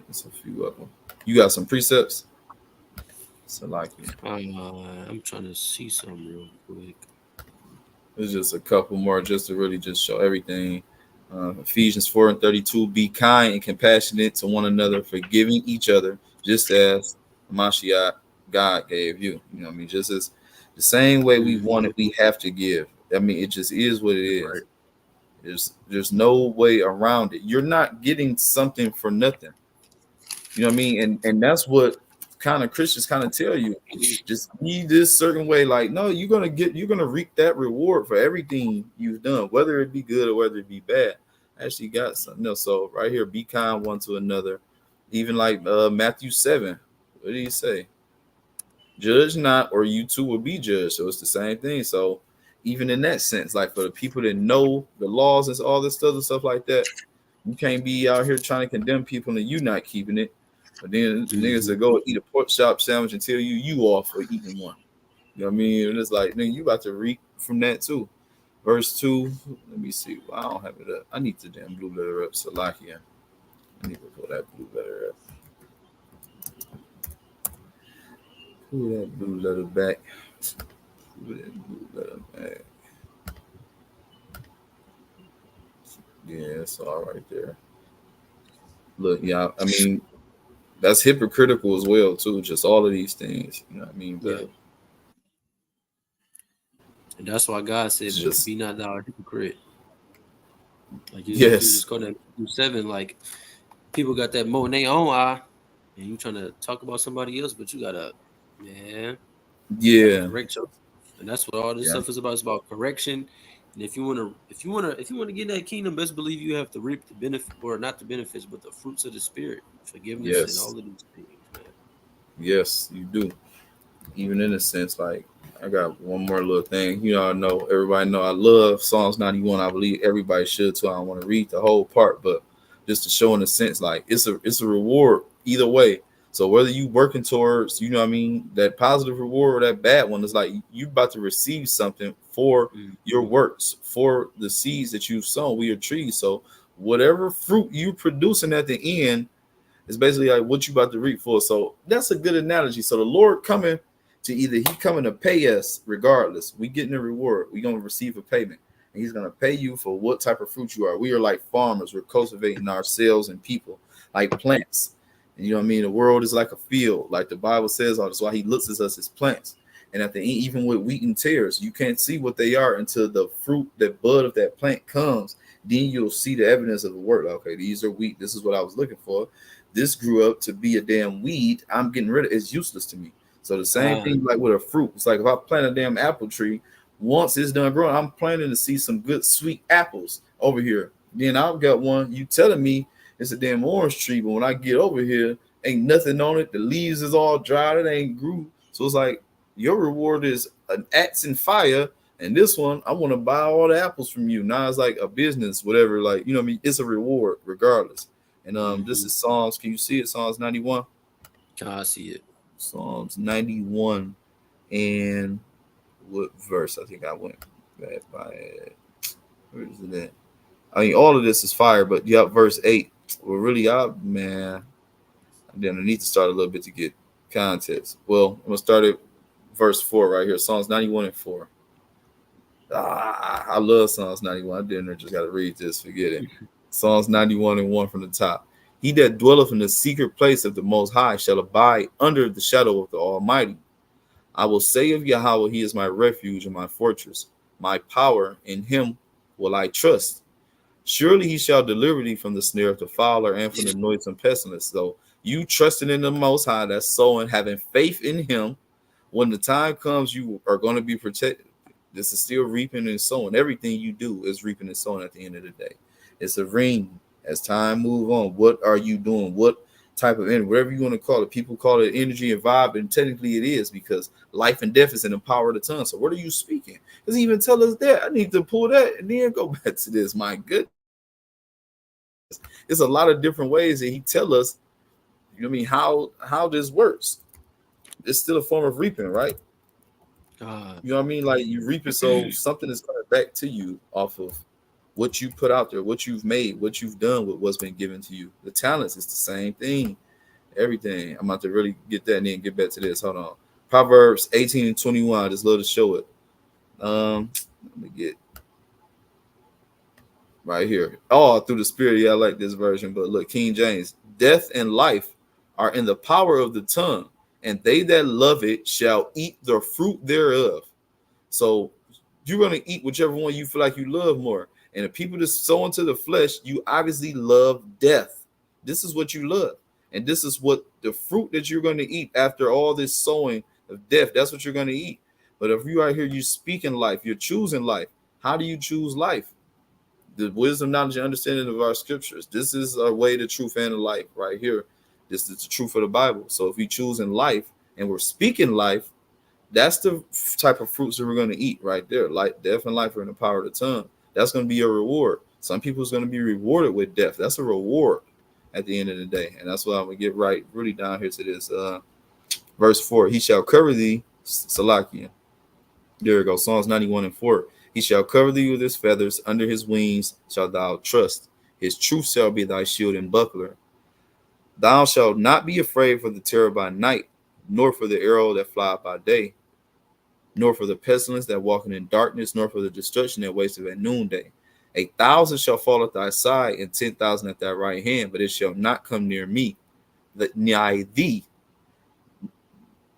There's a few of them. You got some precepts? So like, I'm trying to see something real quick. There's just a couple more just to really just show everything. Ephesians 4 and 32. Be kind and compassionate to one another, forgiving each other, just as Mashiach God gave you. You know what I mean? Just as the same way we want it, we have to give. I mean, it just is what it is. Right. There's no way around it. You're not getting something for nothing. You know what I mean? And that's what kind of Christians kind of tell you. Just be this certain way. Like, no, you're gonna reap that reward for everything you've done, whether it be good or whether it be bad. I actually got something else. So right here, be kind one to another. Even like Matthew 7. What did he say? Judge not, or you too will be judged. So it's the same thing. So even in that sense, like for the people that know the laws and all this other stuff like that, you can't be out here trying to condemn people and you not keeping it. But then niggas that go eat a pork chop sandwich and tell you off for eating one. You know what I mean? And it's like, nigga, you about to reap from that too. Verse 2. Let me see. Well, I don't have it up. I need the damn blue letter up. Salakia. I need to pull that blue letter up. Pull that blue letter back. Pull that blue letter back. Yeah, it's all right there. Look, yeah, I mean, that's hypocritical as well, too. Just all of these things. You know what I mean? But, yeah. And that's why God said, be not thou a hypocrite. Like you just go to 7, like people got that mo in their own eye, and you trying to talk about somebody else, but you gotta, correct yourself. And that's what all this stuff is about. It's about correction. And if you wanna get that kingdom, best believe you have to reap the benefit, or not the benefits, but the fruits of the spirit, forgiveness, and all of these things, man. Yes, you do. Even in a sense, like I got one more little thing. You know, everybody know I love Psalms 91. I believe everybody should too. I don't want to read the whole part, but just to show in a sense, like it's a reward either way. So whether you working towards, you know what I mean, that positive reward or that bad one, is like you about to receive something for your works, for the seeds that you've sown. We are trees. So whatever fruit you producing at the end is basically like what you about to reap for. So that's a good analogy. So the Lord coming to he coming to pay us regardless. We getting a reward. We gonna receive a payment. And he's gonna pay you for what type of fruit you are. We are like farmers. We're cultivating ourselves and people like plants. And you know what I mean? The world is like a field, like the Bible says. That's why he looks at us as plants. And at the end, even with wheat and tares, you can't see what they are until the fruit, that bud of that plant comes. then you'll see the evidence of the work. Okay, these are wheat. This is what I was looking for. This grew up to be a damn weed. I'm getting rid of it. It's useless to me. So the same thing like with a fruit. It's like if I plant a damn apple tree, once it's done growing, I'm planning to see some good sweet apples over here. Then I've got one. You telling me it's a damn orange tree, but when I get over here, ain't nothing on it. The leaves is all dried. It ain't grew. So it's like your reward is an axe and fire. And this one, I want to buy all the apples from you. Now it's like a business, whatever. Like, you know what I mean? It's a reward regardless. And this is Psalms. Can you see it? Psalms 91. I see it. Psalms 91. And what verse? I think I went back by it. Where is it at? I mean, all of this is fire, but verse 8. Well, really, man, then I need to start a little bit to get context. Well, I'm going to start at verse 4 right here. Psalms 91 and 4. I love Psalms 91. I didn't just got to read this. Forget it. Psalms 91 and 1 from the top. He that dwelleth in the secret place of the Most High shall abide under the shadow of the Almighty. I will say of Yahawah, he is my refuge and my fortress, my power. In him will I trust. Surely he shall deliver thee from the snare of the fowler and from the noisome pestilence. So you trusting in the Most High, that's sowing, having faith in him. When the time comes, you are going to be protected. This is still reaping and sowing. Everything you do is reaping and sowing at the end of the day. It's a ring. As time move on, what are you doing? What type of energy, whatever you want to call it. People call it energy and vibe, and technically it is, because life and death is in the power of the tongue. So what are you speaking? Doesn't even tell us that. I need to pull that and then go back to this. My goodness. It's a lot of different ways that he tell us, you know what I mean, how this works. It's still a form of reaping, right? You know what I mean? Like you reap it, so something is coming back to you off of what you put out there, what you've made, what you've done with what's been given to you. The talents is the same thing. Everything. I'm about to really get that and then get back to this. Hold on. Proverbs 18 and 21. I just love to show it. Let me get right here. Oh, through the spirit. Yeah, I like this version. But look, King James. Death and life are in the power of the tongue, and they that love it shall eat the fruit thereof. So you're going to eat whichever one you feel like you love more. And the people that sow into the flesh, you obviously love death. This is what you love. And this is what the fruit that you're going to eat after all this sowing of death, that's what you're going to eat. But if you are here, you speaking life, you're choosing life. How do you choose life? The wisdom, knowledge, and understanding of our scriptures. This is our way, the truth, and the life right here. This is the truth of the Bible. So if we choose in life and we're speaking life, that's the type of fruits that we're going to eat right there. Life, death, and life are in the power of the tongue. That's going to be your reward. Some people's going to be rewarded with death. That's a reward at the end of the day. And that's why I'm going to get right really down here to this. Verse 4, he shall cover thee, Salakian. There we go. Psalms 91 and 4. He shall cover thee with his feathers. Under his wings shalt thou trust. His truth shall be thy shield and buckler. Thou shalt not be afraid for the terror by night, nor for the arrow that flieth by day, nor for the pestilence that walketh in darkness, nor for the destruction that wasteth at noonday. 1,000 shall fall at thy side, and 10,000 at thy right hand, but it shall not come near me, nigh thee.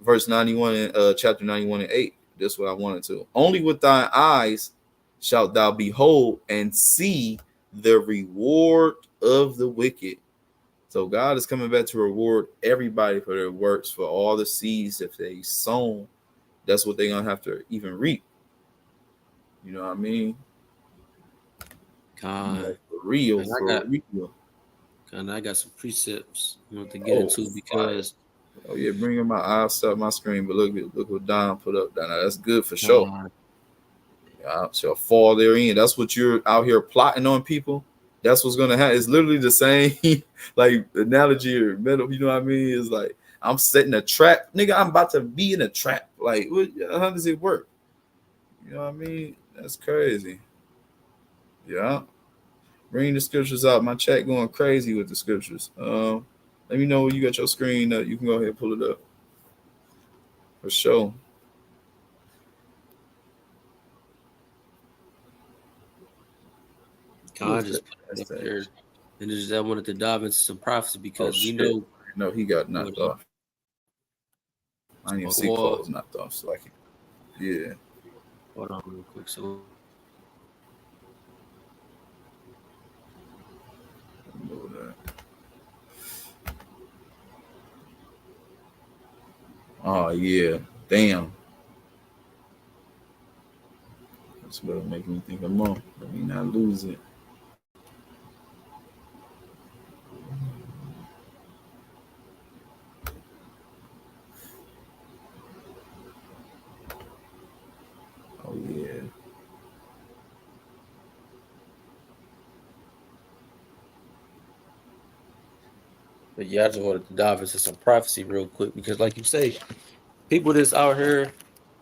Verse 91, chapter 91 and 8. This is what I wanted to. Only with thy eyes shalt thou behold and see the reward of the wicked. So God is coming back to reward everybody for their works, for all the seeds that they sown. That's what they're going to have to even reap. You know what I mean? God. For real. And I got some precepts I want to get into because. Oh, yeah, bringing my eyes up my screen. But look what Don put up down there. That's good for sure. I shall fall therein. That's what you're out here plotting on people. That's what's going to happen. It's literally the same like analogy or metal. You know what I mean? It's like I'm setting a trap. Nigga, I'm about to be in a trap. Like, how does it work? You know what I mean? That's crazy. Yeah. Bring the scriptures out. My chat going crazy with the scriptures. Let me know when you got your screen up. You can go ahead and pull it up. For sure. God just put it up there. And I wanted to dive into some prophecy because we know. No, he got knocked off. I didn't even see clothes knocked off. So yeah. Hold on real quick. So Oh yeah, damn. That's what make me think of more. Let me not lose it. Oh yeah. But yeah, I just wanted to dive into some prophecy real quick because, like you say, people that's out here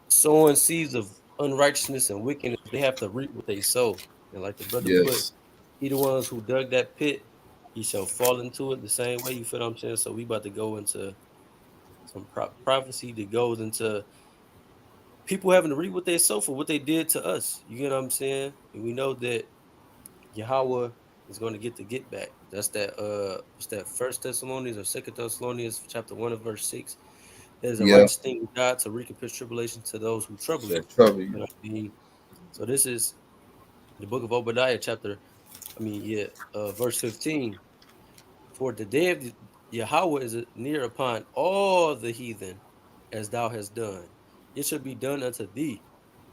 sowing seeds of unrighteousness and wickedness, they have to reap what they sow. And like the brother put, Yes. he the ones who dug that pit, he shall fall into it the same way. You feel what I'm saying? So we about to go into some prophecy that goes into people having to reap what they sow for what they did to us. You get what I'm saying? And we know that Yahawah is going to get back. That's that what's that, First Thessalonians or Second Thessalonians chapter 1 and verse 6. It is a Yeah. righteous thing with God to recompense tribulation to those who trouble you. That trouble You you. know what I mean? So this is the book of Obadiah, verse 15. For the day of Yahawah is near upon all the heathen, as thou hast done. It shall be done unto thee.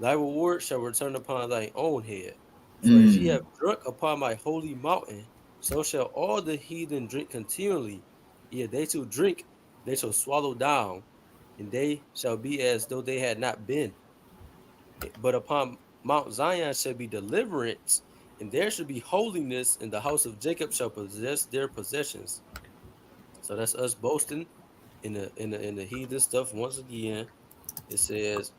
Thy reward shall return upon thy own head. For as ye Mm. have drunk upon my holy mountain, so shall all the heathen drink continually. Yet they shall drink, they shall swallow down, and they shall be as though they had not been. But upon Mount Zion shall be deliverance, and there shall be holiness, and the house of Jacob shall possess their possessions. So that's us boasting in the heathen stuff. Once again, it says,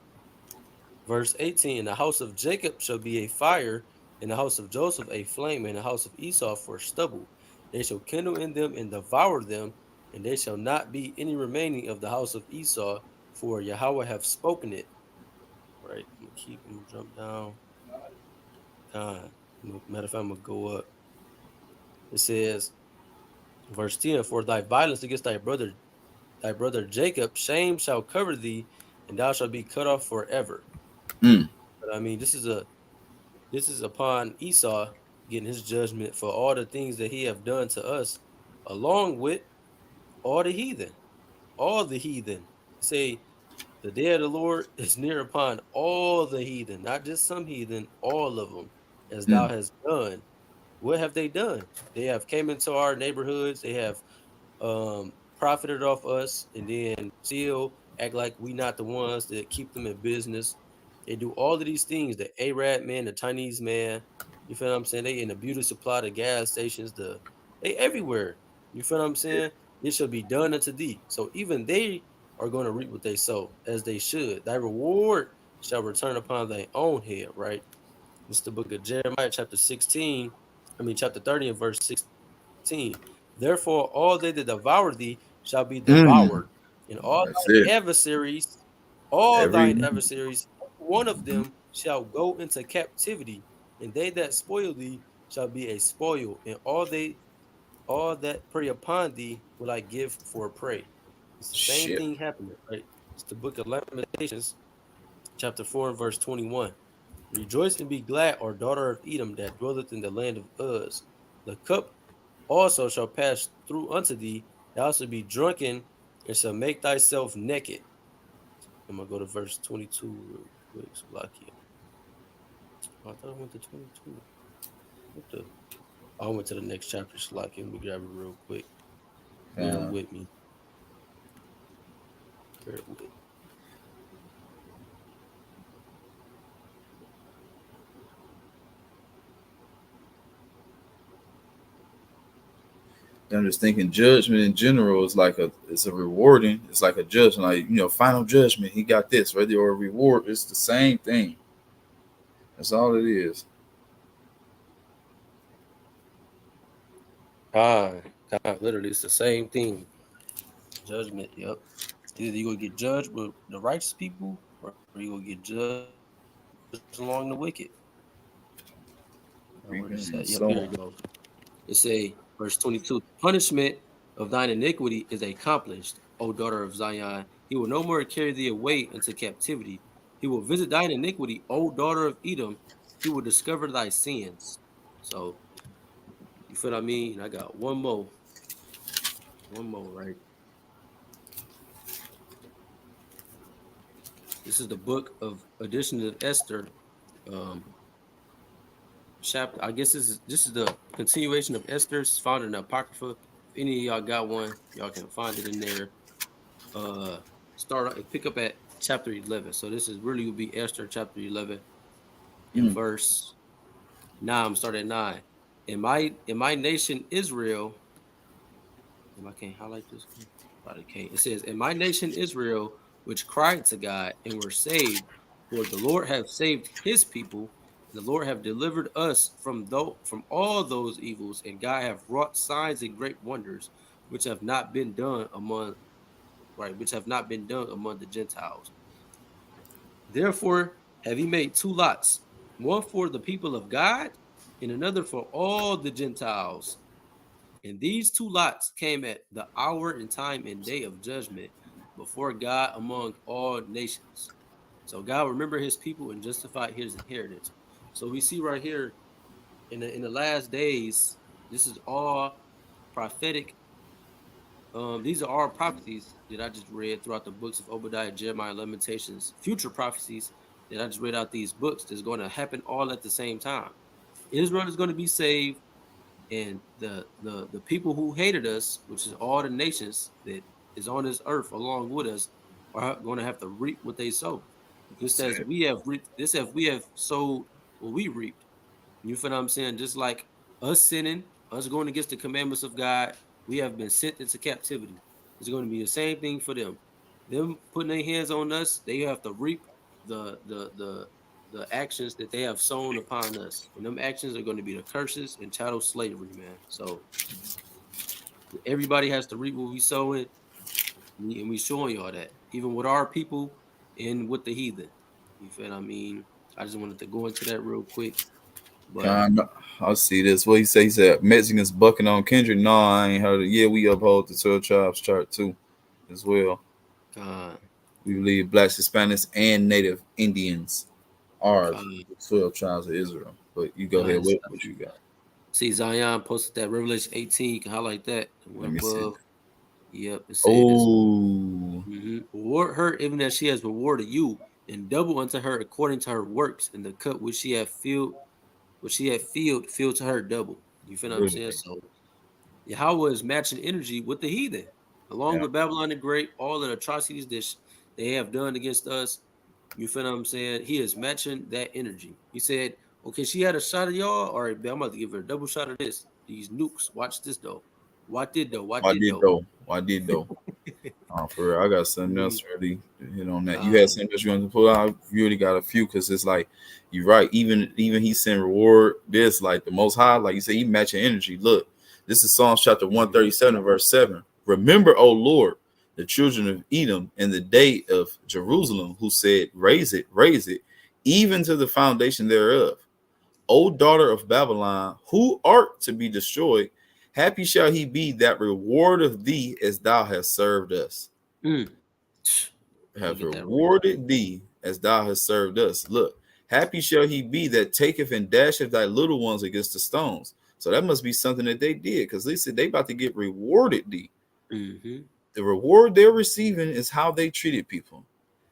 verse 18: "The house of Jacob shall be a fire, and the house of Joseph a flame, and the house of Esau for stubble. They shall kindle in them and devour them, and there shall not be any remaining of the house of Esau, for Yahweh have spoken it." Right? I'm gonna jump down. Matter of fact, I'm gonna go up. It says, verse 10: "For thy violence against thy brother Jacob, shame shall cover thee, and thou shalt be cut off forever." Mm. But I mean, this is upon Esau getting his judgment for all the things that he have done to us, along with all the heathen, all the heathen. Say the day of the Lord is near upon all the heathen, not just some heathen, all of them, as thou Mm. hast done. What have they done? They have came into our neighborhoods. They have profited off us, and then still act like we not the ones that keep them in business. They do all of these things. The Arab man, the Chinese man, you feel what I'm saying? They in the beauty supply, the gas stations, they everywhere. You feel what I'm saying? It shall be done unto thee. So even they are going to reap what they sow, as they should. Thy reward shall return upon thy own head, right? It's the book of Jeremiah, chapter 30 and verse 16. "Therefore, all they that devour thee shall be Mm. devoured, and all That's thine it. adversaries, all Every thine adversaries, one of them shall go into captivity, and they that spoil thee shall be a spoil, and all that prey upon thee will I give for prey." It's the same shit. thing happening, right? It's the book of Lamentations, chapter 4 and verse 21. "Rejoice and be glad, O daughter of Edom, that dwelleth in the land of Uz. The cup also shall pass through unto thee, thou shalt be drunken, and shall make thyself naked." I'm gonna go to verse 22 real quick. So lock here. Oh, I thought I went to 22. What the? I went to the next chapter. Slocky. Let me grab it real quick. Bear Uh, with me. Bear with. I'm just thinking judgment in general is like it's a rewarding. It's like a judgment, like final judgment. He got this, right? Or a reward. It's the same thing. That's all it is. Literally, it's the same thing. Judgment. Yep. Either you gonna get judged with the righteous people, or you gonna get judged along the wicked. Where Reaping is and that? Yep, here it sowing. goes. It say, verse 22: "The punishment of thine iniquity is accomplished, O daughter of Zion. He will no more carry thee away into captivity. He will visit thine iniquity, O daughter of Edom. He will discover thy sins." So you feel what I mean? I got one more, right? This is the book of edition of Esther, chapter. I guess this is the continuation of Esther's found in the Apocrypha. If any of y'all got one, y'all can find it in there. Uh, pick up at chapter 11. So this is really will be Esther chapter 11 in verse 9. I'm starting at 9. In my nation Israel, if I can't highlight this, probably can't. It says, "In my nation Israel, which cried to God and were saved, for the Lord have saved His people, and the Lord have delivered us from all those evils, and God have wrought signs and great wonders, which have not been done among which have not been done among the Gentiles. Therefore have He made two lots, one for the people of God, and another for all the Gentiles." And these two lots came at the hour and time and day of judgment before God among all nations. So God remembered His people and justified His inheritance. So we see right here in the last days, this is all prophetic. These are all prophecies that I just read throughout the books of Obadiah, Jeremiah, Lamentations, future prophecies that I just read out these books that's going to happen all at the same time. Israel is going to be saved, and the people who hated us, which is all the nations that is on this earth along with us, are going to have to reap what they sow. Just as we have reaped, this as we have sowed what we reaped. You feel what I'm saying? Just like us sinning, us going against the commandments of God, we have been sent into captivity. It's going to be the same thing for them. Them putting their hands on us, they have to reap the actions that they have sown upon us. And them actions are going to be the curses and chattel slavery, man. So everybody has to reap what we sow in, and we showing y'all that. Even with our people and with the heathen. You feel what I mean? I just wanted to go into that real quick. But I'll see this. What he say? He said Mexicans bucking on Kendrick. No, I ain't heard it. Yeah, we uphold the 12 tribes chart too, as well. We believe blacks, Hispanics, and Native Indians are the 12 tribes of Israel. But you go ahead with what you got. See, Zion posted that Revelation 18. You can highlight that. Let me see. Yep. It said reward her even as she has rewarded you, and double unto her according to her works, and the cup which she had filled to her double. You feel what I'm saying? So Yahawah is matching energy with the heathen, along with Babylon the Great, all the atrocities that they have done against us. You feel what I'm saying? He is matching that energy. He said, okay, she had a shot of y'all. All right, I'm about to give her a double shot of this. These nukes. Watch this, though. What did though? For real, I got something else ready to hit on that. You had something else you want to pull out? You already got a few, because it's like, you're right. Even he sent reward this, like the Most High, like you say, he matching energy. Look, this is Psalms chapter 137, verse 7. Remember, O Lord, the children of Edom in the day of Jerusalem, who said, raise it, even to the foundation thereof. O daughter of Babylon, who art to be destroyed, happy shall he be that reward of thee as thou hast served us. Have rewarded thee as thou hast served us. Look, happy shall he be that taketh and dasheth thy little ones against the stones. So that must be something that they did, because they said they about to get rewarded thee. The reward they're receiving is how they treated people.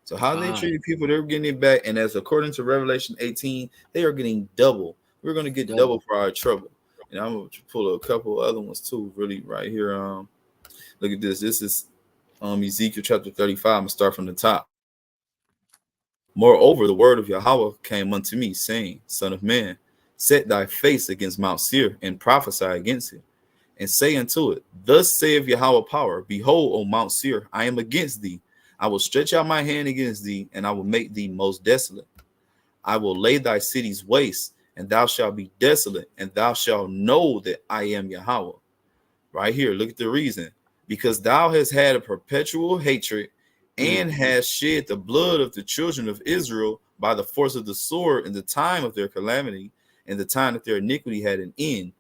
So how they treated people, they're getting it back. And as according to Revelation 18, they are getting double. We're going to get double for our trouble. And I'm going to pull a couple other ones too, really, right here. Look at this. This is Ezekiel chapter 35. I'm going to start from the top. Moreover, the word of Yahawah came unto me, saying, Son of man, set thy face against Mount Seir, and prophesy against it, and say unto it, Thus saith Yahawah power, Behold, O Mount Seir, I am against thee. I will stretch out my hand against thee, and I will make thee most desolate. I will lay thy cities waste, and thou shalt be desolate, and thou shalt know that I am Yahawah. Right here, look at the reason. Because thou hast had a perpetual hatred, and hast shed the blood of the children of Israel by the force of the sword in the time of their calamity, and the time that their iniquity had an end.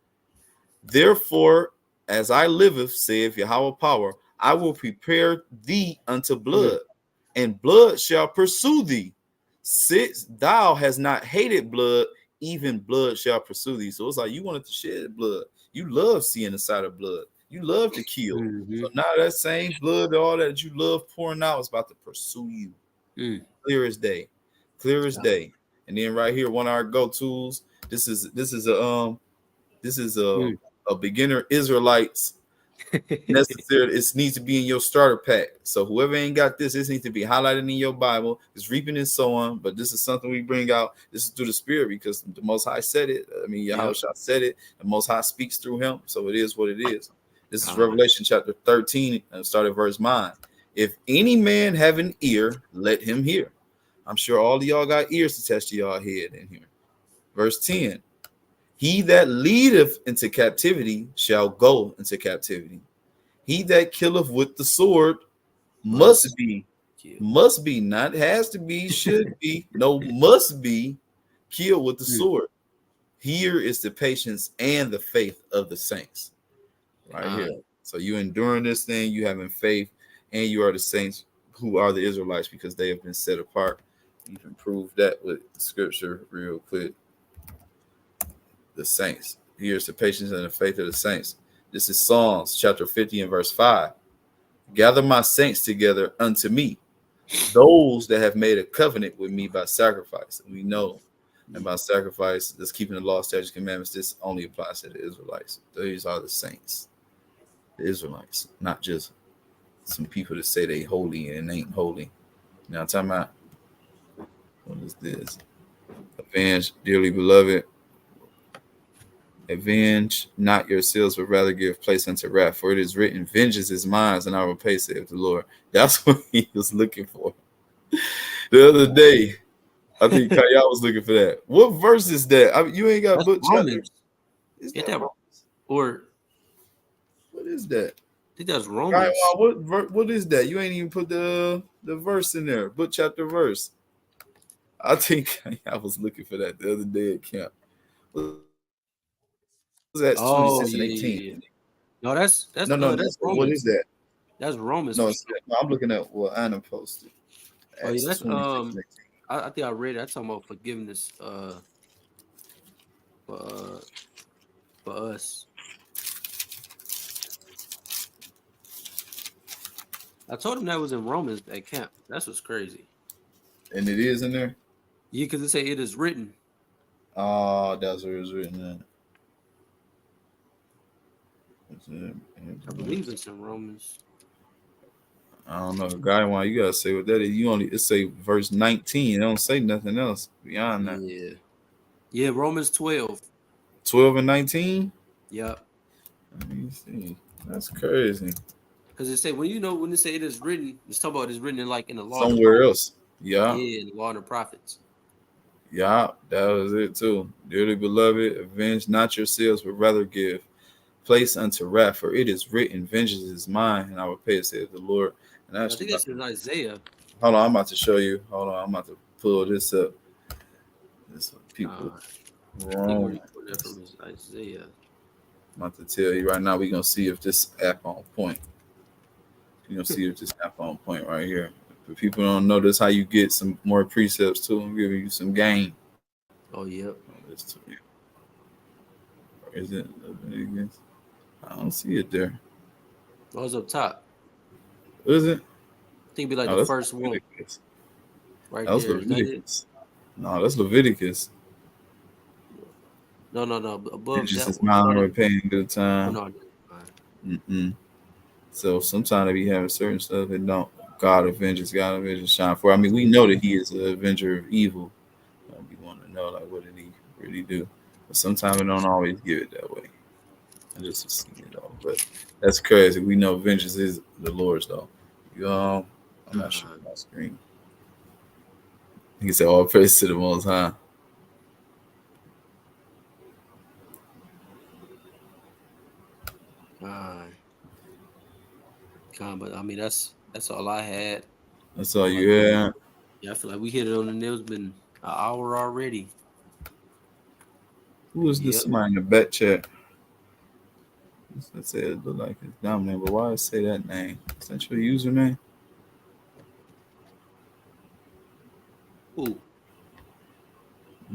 Therefore, as I liveth, saith Yahawah power, I will prepare thee unto blood, and blood shall pursue thee. Since thou hast not hated blood, even blood shall pursue thee. So it's like you wanted to shed blood. You love seeing the sight of blood. You love to kill. So now that same blood, all that you love pouring out, is about to pursue you. Clear as day, clear as day. And then right here, one of our go-tos. This is a beginner Israelites necessary. It needs to be in your starter pack. So whoever ain't got this needs to be highlighted in your Bible. It's reaping and so on. But this is something we bring out. This is through the Spirit because the Most High said it. I mean, Yahawah said it. The Most High speaks through him. So it is what it is. This is Revelation chapter 13, and start at verse 9. If any man have an ear, let him hear. I'm sure all of y'all got ears to touch to y'all head in here. Verse 10. He that leadeth into captivity shall go into captivity. He that killeth with the sword must be, not has to be, should be, no, must be killed with the sword. Here is the patience and the faith of the saints. Right here. So you enduring this thing, you having faith, and you are the saints who are the Israelites because they have been set apart. You can prove that with scripture real quick. The saints. Here's the patience and the faith of the saints. This is Psalms chapter 50 and verse 5. Gather my saints together unto me, those that have made a covenant with me by sacrifice. And we know that by sacrifice, that's keeping the law, statutes, commandments. This only applies to the Israelites. These are the saints, the Israelites, not just some people that say they holy and ain't holy. Now I'm talking about, what is this? Avenge, dearly beloved. Avenge not yourselves, but rather give place unto wrath. For it is written, vengeance is mine, and I will pay, saith the Lord. That's what he was looking for. The other day, I think Kaya was looking for that. What verse is that? I mean, you ain't got book chapter. Is that Romans? Or what is that? I think that's Romans. Kaya, what is that? You ain't even put the verse in there. Book chapter verse. I think I was looking for that the other day at camp. That's 26 and 18. Yeah. No, that's Romans. What is that? That's Romans. No, I'm looking at what Anna posted. That's I think I read it. I'm talking about forgiveness for us. I told him that was in Romans at camp. That's what's crazy. And it is in there? Yeah, because it say it is written. Oh, that's where it's written at. I believe it's in Romans. I don't know. Yahawah, you gotta say what that is. It say verse 19. It don't say nothing else beyond that. Yeah, Romans 12. 12 and 19? Yep. Let me see. That's crazy. Because it say when it say it is written, it's talking about it's written in the law. Somewhere else. Yeah. Yeah, in the law and the prophets. Yeah, that was it too. Dearly beloved, avenge not yourselves, but rather give place unto wrath, for it is written, vengeance is mine, and I will pay it, saith the Lord. And I think that's in Isaiah. Hold on, I'm about to show you. Hold on, I'm about to pull this up. This people wrong. Isaiah. I'm about to tell you right now. We're gonna see if this app on point. You're gonna see if this app on point right here. If people don't know, this how you get some more precepts too. I'm giving you some game. Oh, yep. Is it? I don't see it there. Oh, it's up top. Is it? I think it'd be like the first one. Right there. Leviticus. No, that's Leviticus. No. Above just that is mine repaying good time. Oh, no. So sometimes they be having certain stuff that don't. God avenges, shine for. I mean, we know that he is an avenger of evil. We want to know, what did he really do? But sometimes we don't always give it that way. I just see it all. But that's crazy. We know vengeance is the Lord's, though. I'm not sure on my screen. He said, all praise to the Most High. But I mean, that's all I had. That's all you had? Yeah, I feel like we hit it on the nail. It's been an hour already. Who is this somebody in the back chat? Let's say it look like it's Dominic, but why say that name? Is that your username? Who?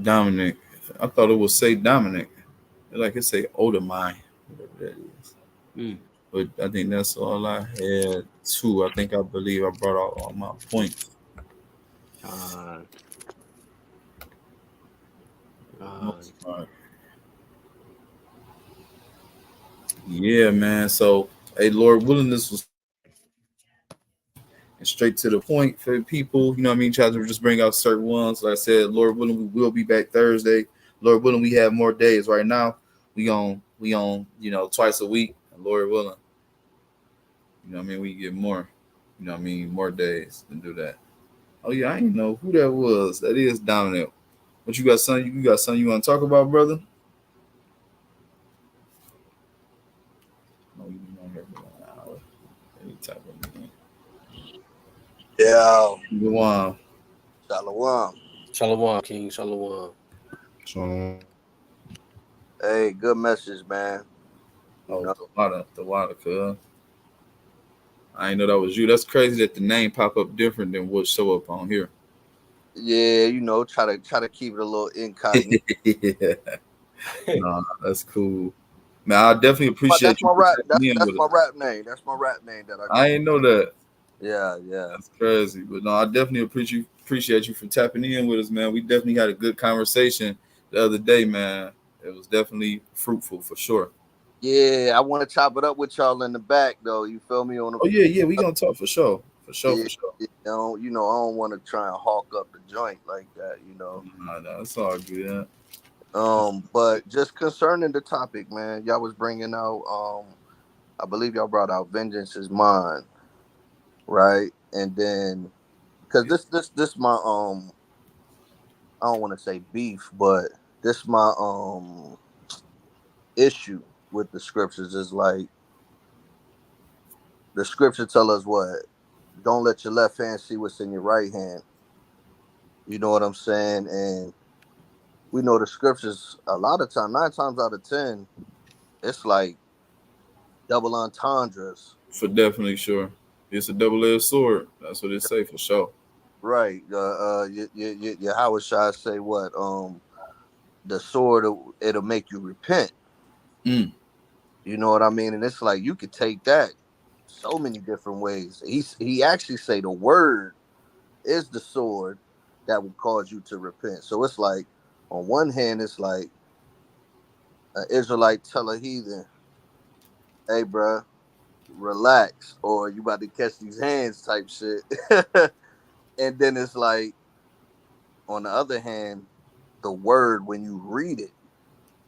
Dominic. I thought it would say Dominic. Like it say Odamai, whatever that is. But I think that's all I had too. I believe I brought out all my points. God. Right. Yeah, man. So, hey, Lord willing, this was straight to the point for people. You know what I mean? Try to just bring out certain ones. Like I said, Lord willing, we will be back Thursday. Lord willing, we have more days. Right now, we on twice a week. Lord willing, you know what I mean? We get more. You know what I mean? More days to do that. Oh yeah, I didn't know who that was. That is Dominic. What you got, son? You got something you want to talk about, brother? No, you don't hear me. Any type of thing. Yeah. Go on. Shalom. Shalom, King. Shalom. So Hey, good message, man. You Oh, know. the water, cuz. I didn't know that was you. That's crazy that the name pop up different than what show up on here. Yeah, try to keep it a little incognito. Yeah. No, that's cool. Man, I definitely But appreciate that's you my for rap. tapping in That's with my us. rap name. That's my rap name that I I go. ain't know that. Yeah, yeah. That's crazy. But no, I definitely appreciate you for tapping in with us, man. We definitely had a good conversation the other day, man. It was definitely fruitful for sure. Yeah, I want to chop it up with y'all in the back though. You feel me on the Oh yeah, we gonna talk for sure. For sure, yeah, for sure. I don't want to try and hawk up the joint like that. Nah, it's all good. But just concerning the topic, man, y'all was bringing out I believe y'all brought out vengeance is mine, right? And then because this my I don't want to say beef, but this my issue with the scriptures is like the scripture tell us what, don't let your left hand see what's in your right hand. You know what I'm saying? And we know the scriptures a lot of time, 9 times out of 10, it's like double entendres. For definitely sure. It's a double-edged sword. That's what it say for sure. Right. Yahawah say what? The sword it'll make you repent. Mm. You know what I mean? And it's like you could take that so many different ways. He actually say the word is the sword that will cause you to repent. So it's like on one hand, it's like an Israelite tell a heathen, "Hey, bruh, relax, or you about to catch these hands," type shit. And then it's like on the other hand, the word when you read it,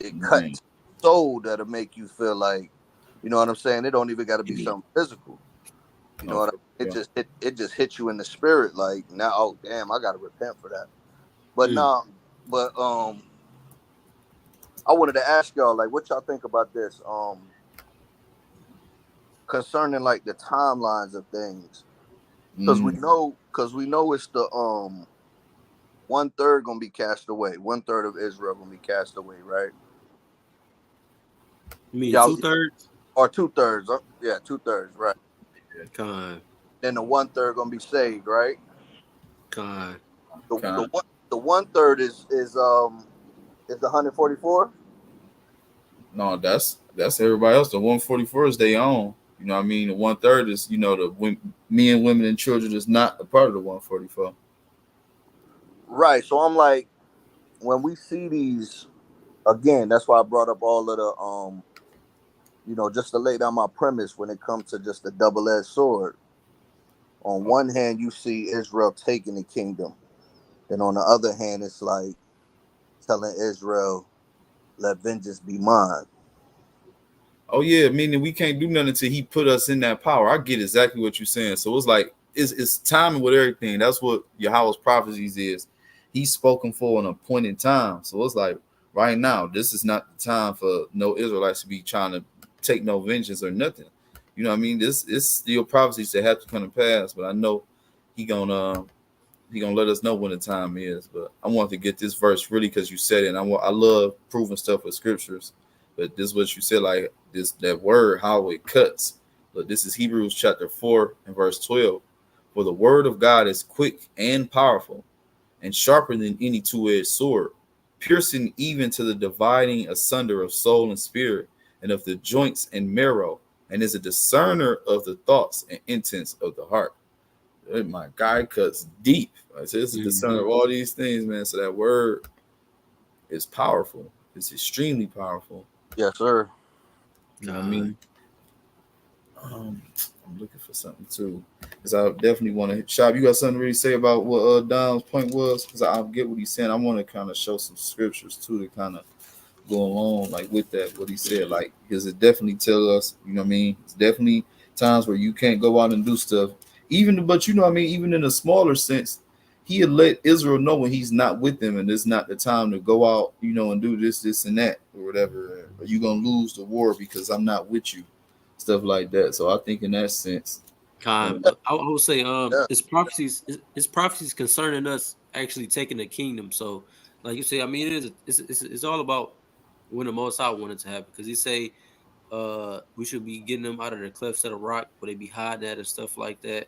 it Man. cuts soul that'll make you feel like, you know what I'm saying? It don't even got to be something physical. You know No, what I for mean? sure. It just hits you in the spirit. Like now, oh damn, I gotta repent for that. But nah, but I wanted to ask y'all like, what y'all think about this? Concerning like the timelines of things, Mm. because we know it's the 1/3 gonna be cast away. 1/3 of Israel gonna be cast away, right? You mean Y'all 2/3? or 2/3? Yeah, 2/3, right? Con. Then the 1/3 gonna be saved, right? Con. The Kind. one the 1/3 is the 144. No, that's everybody else. The 144 is they own. You know what I mean? The 1/3 is, men, women, and children is not a part of the 144. Right. So I'm like, when we see these again, that's why I brought up all of the just to lay down my premise when it comes to just the double-edged sword. On one hand, you see Israel taking the kingdom. Then on the other hand, it's like telling Israel, let vengeance be mine. Oh yeah, meaning we can't do nothing until he put us in that power. I get exactly what you're saying. So it's like it's timing with everything. That's what Yahawah's prophecies is. He's spoken for an appointed time. So it's like right now, this is not the time for no Israelites to be trying to take no vengeance or nothing. You know what I mean? This is still prophecies that have to come to pass. But I know he gonna let us know when the time is. But I want to get this verse really because you said it. And I love proving stuff with scriptures. But this is what you said, like that word, how it cuts. But this is Hebrews chapter 4 and verse 12. For the word of God is quick and powerful, and sharper than any two-edged sword, piercing even to the dividing asunder of soul and spirit, and of the joints and marrow, and is a discerner of the thoughts and intents of the heart. My guy cuts deep. I said, this is the center of all these things, man. So that word is powerful. It's extremely powerful. Yes, sir. You know what I mean? I'm looking for something too, because I definitely want to. Shab, you got something to really say about what Dom's point was? Because I get what he's saying. I want to kind of show some scriptures too to kind of go along like with that what he said, like because it definitely tell us, you know what I mean? It's definitely times where you can't go out and do stuff, even but you know what I mean, even in a smaller sense, he had let Israel know when he's not with them and it's not the time to go out, you know, and do this and that or whatever, or you gonna lose the war because I'm not with you, stuff like that. So I think in that sense, But I would say, Yeah. it's prophecies concerning us actually taking the kingdom. So, like you say, I mean, it's all about when the Most High wanted to happen, because he say, we should be getting them out of the clefts of the rock where they be hiding at and stuff like that.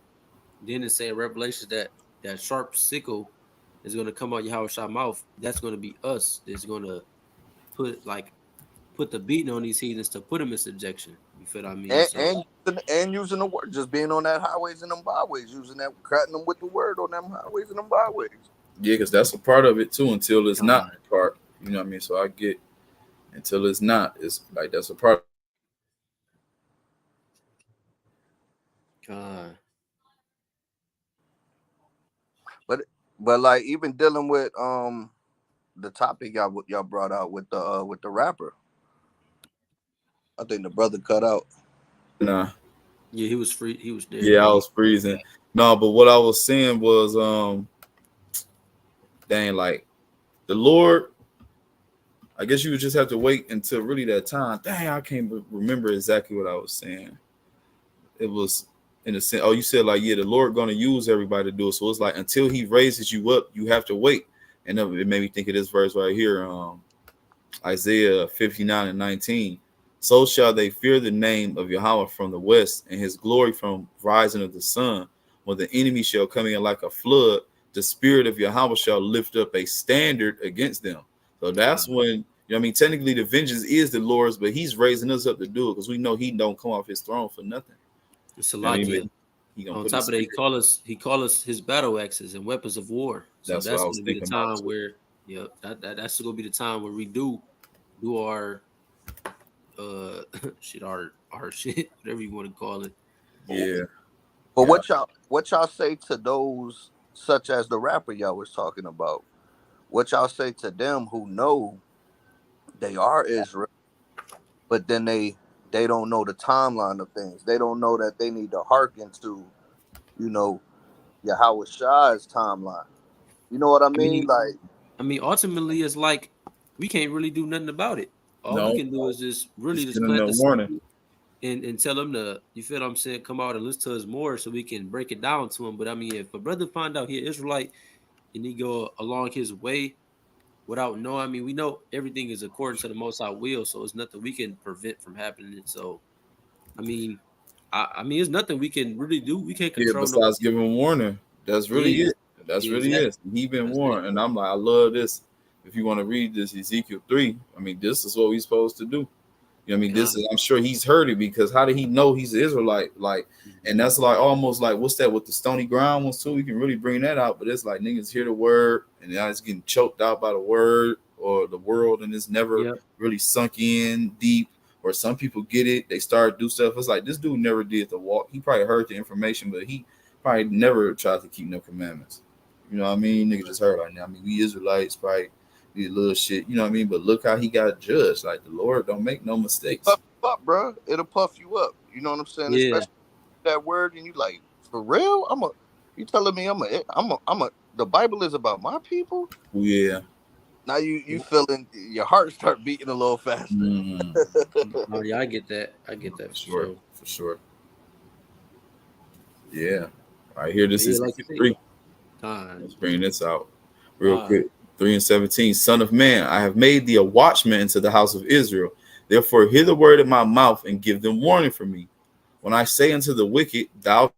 Then it say in Revelation that that sharp sickle is going to come out Yahawah's mouth. That's going to be us. That's going to put put the beating on these heathens to put them in subjection. You feel what I mean? So And using the word, just being on that highways and them byways, using that, cutting them with the word on them highways and them byways. yeah, because that's a part of it too until it's not a part, you know what I mean? So I get until it's not, it's like that's a part. But like even dealing with the topic y'all brought out with the rapper, I think the brother cut out. Nah. yeah, he was free. He was there. Yeah, I was freezing. No, but what I was saying was, dang, like the Lord. I guess you would just have to wait until really that time. Dang, I can't remember exactly what I was saying. It was in a sense. Oh, you said like, yeah, the Lord going to use everybody to do it. So it's like until He raises you up, you have to wait. And it made me think of this verse right here, Isaiah 59:19. So shall they fear the name of Yahawah from the west, and His glory from rising of the sun. When the enemy shall come in like a flood, the spirit of Yahawah shall lift up a standard against them. So that's when, you know what I mean, technically the vengeance is the Lord's, but He's raising us up to do it because we know He don't come off His throne for nothing. It's a You know what I lot. mean? He gonna On put top His of that, spirit. he call us his battle axes and weapons of war. So That's what that's I going was to be the thinking about time too. where, yeah, that's going to be the time where we do our shit, our shit, whatever you want to call it. Yeah. But Yeah. what y'all say to those such as the rapper y'all was talking about? What y'all say to them who know they are Israel, but then they don't know the timeline of things. They don't know that they need to hearken to, you know, Yahweh Shah's timeline. You know what I I mean? mean, Like, ultimately, it's like we can't really do nothing about it. All we No, can do is just really just just getting plant the the warning. seed and tell them to, you feel what I'm saying, come out and listen to us more so we can break it down to him. But I mean, if a brother find out he an Israelite and he go along his way without knowing, I mean, we know everything is according to the Most High will, so it's nothing we can prevent from happening. So, I mean, I mean, it's nothing we can really do. We can't Yeah, control no. besides giving warning. That's really Yeah, it. That's yeah, really exactly. it. He been That's it. warned. And I'm like, I love this. If you want to read this, Ezekiel 3, I mean, this is what we're supposed to do. You know what I mean? This God. is, I'm sure he's heard it because how did he know he's an Israelite? Like, and that's like almost like what's that with the stony ground ones too? We can really bring that out, but it's like niggas hear the word and now it's getting choked out by the word or the world, and it's never Yep. really sunk in deep. Or some people get it, they start to do stuff. It's like this dude never did the walk. He probably heard the information, but he probably never tried to keep no commandments. You know what I mean? Nigga just heard like, I mean, we Israelites probably did little shit. You know what I mean? But look how he got judged. Like the Lord don't make no mistakes. puff you up, bro. It'll puff you up. You know what I'm saying? Yeah. Especially that word, and you like, for real? You telling me I'm a. The Bible is about my people. Yeah. Now you feeling your heart start beating a little faster. Mm, Oh yeah, I get that. I get that for for sure. sure. For sure. Yeah. Right here, But this yeah, is like you say, 3. God, Let's bring this out real God. quick. 3:17. Son of man, I have made thee a watchman into the house of Israel. Therefore, hear the word of my mouth and give them warning from me. When I say unto the wicked, thou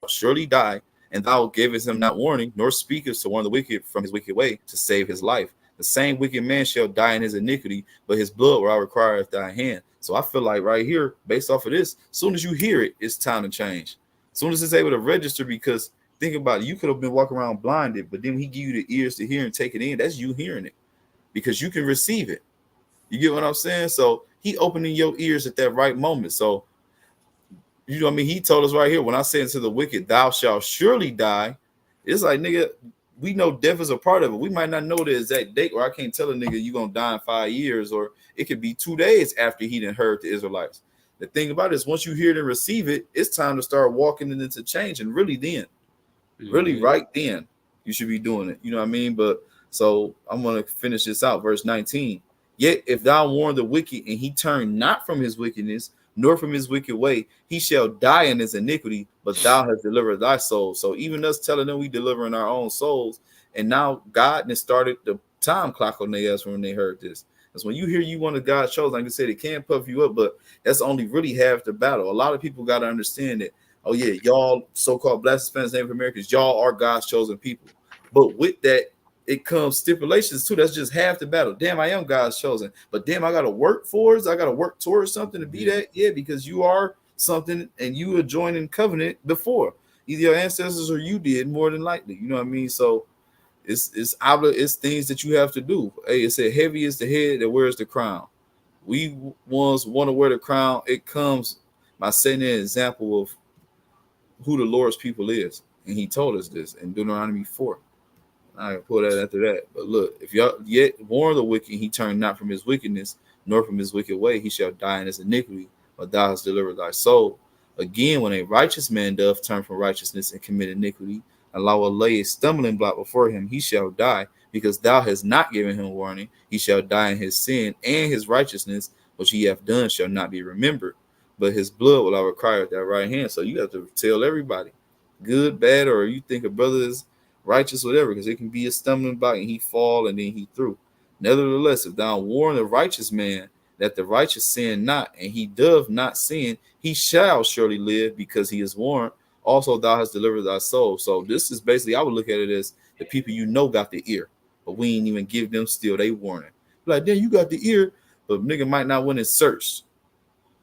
surely die, and thou gavest him not warning, nor speakest to warn the wicked from his wicked way to save his life. The same wicked man shall die in his iniquity, but his blood will I require at thy hand. So I feel like right here, based off of this, as soon as you hear it, it's time to change. As soon as it's able to register, because think about it, you could have been walking around blinded, but then when he give you the ears to hear and take it in, that's you hearing it because you can receive it. You get what I'm saying? So he opening your ears at that right moment. So you know what I mean? He told us right here, when I said to the wicked, thou shalt surely die. It's like, nigga, we know death is a part of it. We might not know the exact date, or I can't tell a nigga you gonna die in 5 years, or it could be 2 days after he done heard the Israelites. The thing about it is, once you hear it and receive it, it's time to start walking it into change. And really really right then, you should be doing it. You know what I mean? But so I'm gonna finish this out, verse 19. Yet if thou warn the wicked, and he turn not from his wickedness, nor from his wicked way, he shall die in his iniquity, but thou hast delivered thy soul. So even us telling them we delivering our own souls, and now God has started the time clock on their ass when they heard this. Because when you hear you one of God's shows, like I said, it can puff you up, but that's only really half the battle. A lot of people got to understand that, oh yeah, y'all so-called Black, Hispanics, Native Americans, y'all are God's chosen people. But with that, it comes stipulations too. That's just half the battle. Damn, I am God's chosen, but damn, I gotta work for it. I gotta work towards something to be that. Yeah, because you are something, and you were joined in covenant before. Either your ancestors or you did, more than likely. You know what I mean? So it's things that you have to do. Hey, it said, heavy is the head that wears the crown. We once want to wear the crown. It comes by setting an example of who the Lord's people is, and He told us this in Deuteronomy 4. I can pull that after that. But look, if y'all yet warn the wicked, he turned not from his wickedness, nor from his wicked way, he shall die in his iniquity, but thou hast delivered thy soul. Again, when a righteous man doth turn from righteousness and commit iniquity, and thou will lay a stumbling block before him, he shall die, because thou hast not given him warning. He shall die in his sin, and his righteousness, which he hath done, shall not be remembered. But his blood will I require at that right hand. So you have to tell everybody, good, bad, or you think a brother is righteous, whatever, because it can be a stumbling block and he fall and then he through. Nevertheless, if thou warn the righteous man that the righteous sin not, and he doth not sin, he shall surely live because he is warned. Also, thou hast delivered thy soul. So this is basically, I would look at it as the people you know got the ear, but we ain't even give them still they warning. Like, then you got the ear, but nigga might not went and searched.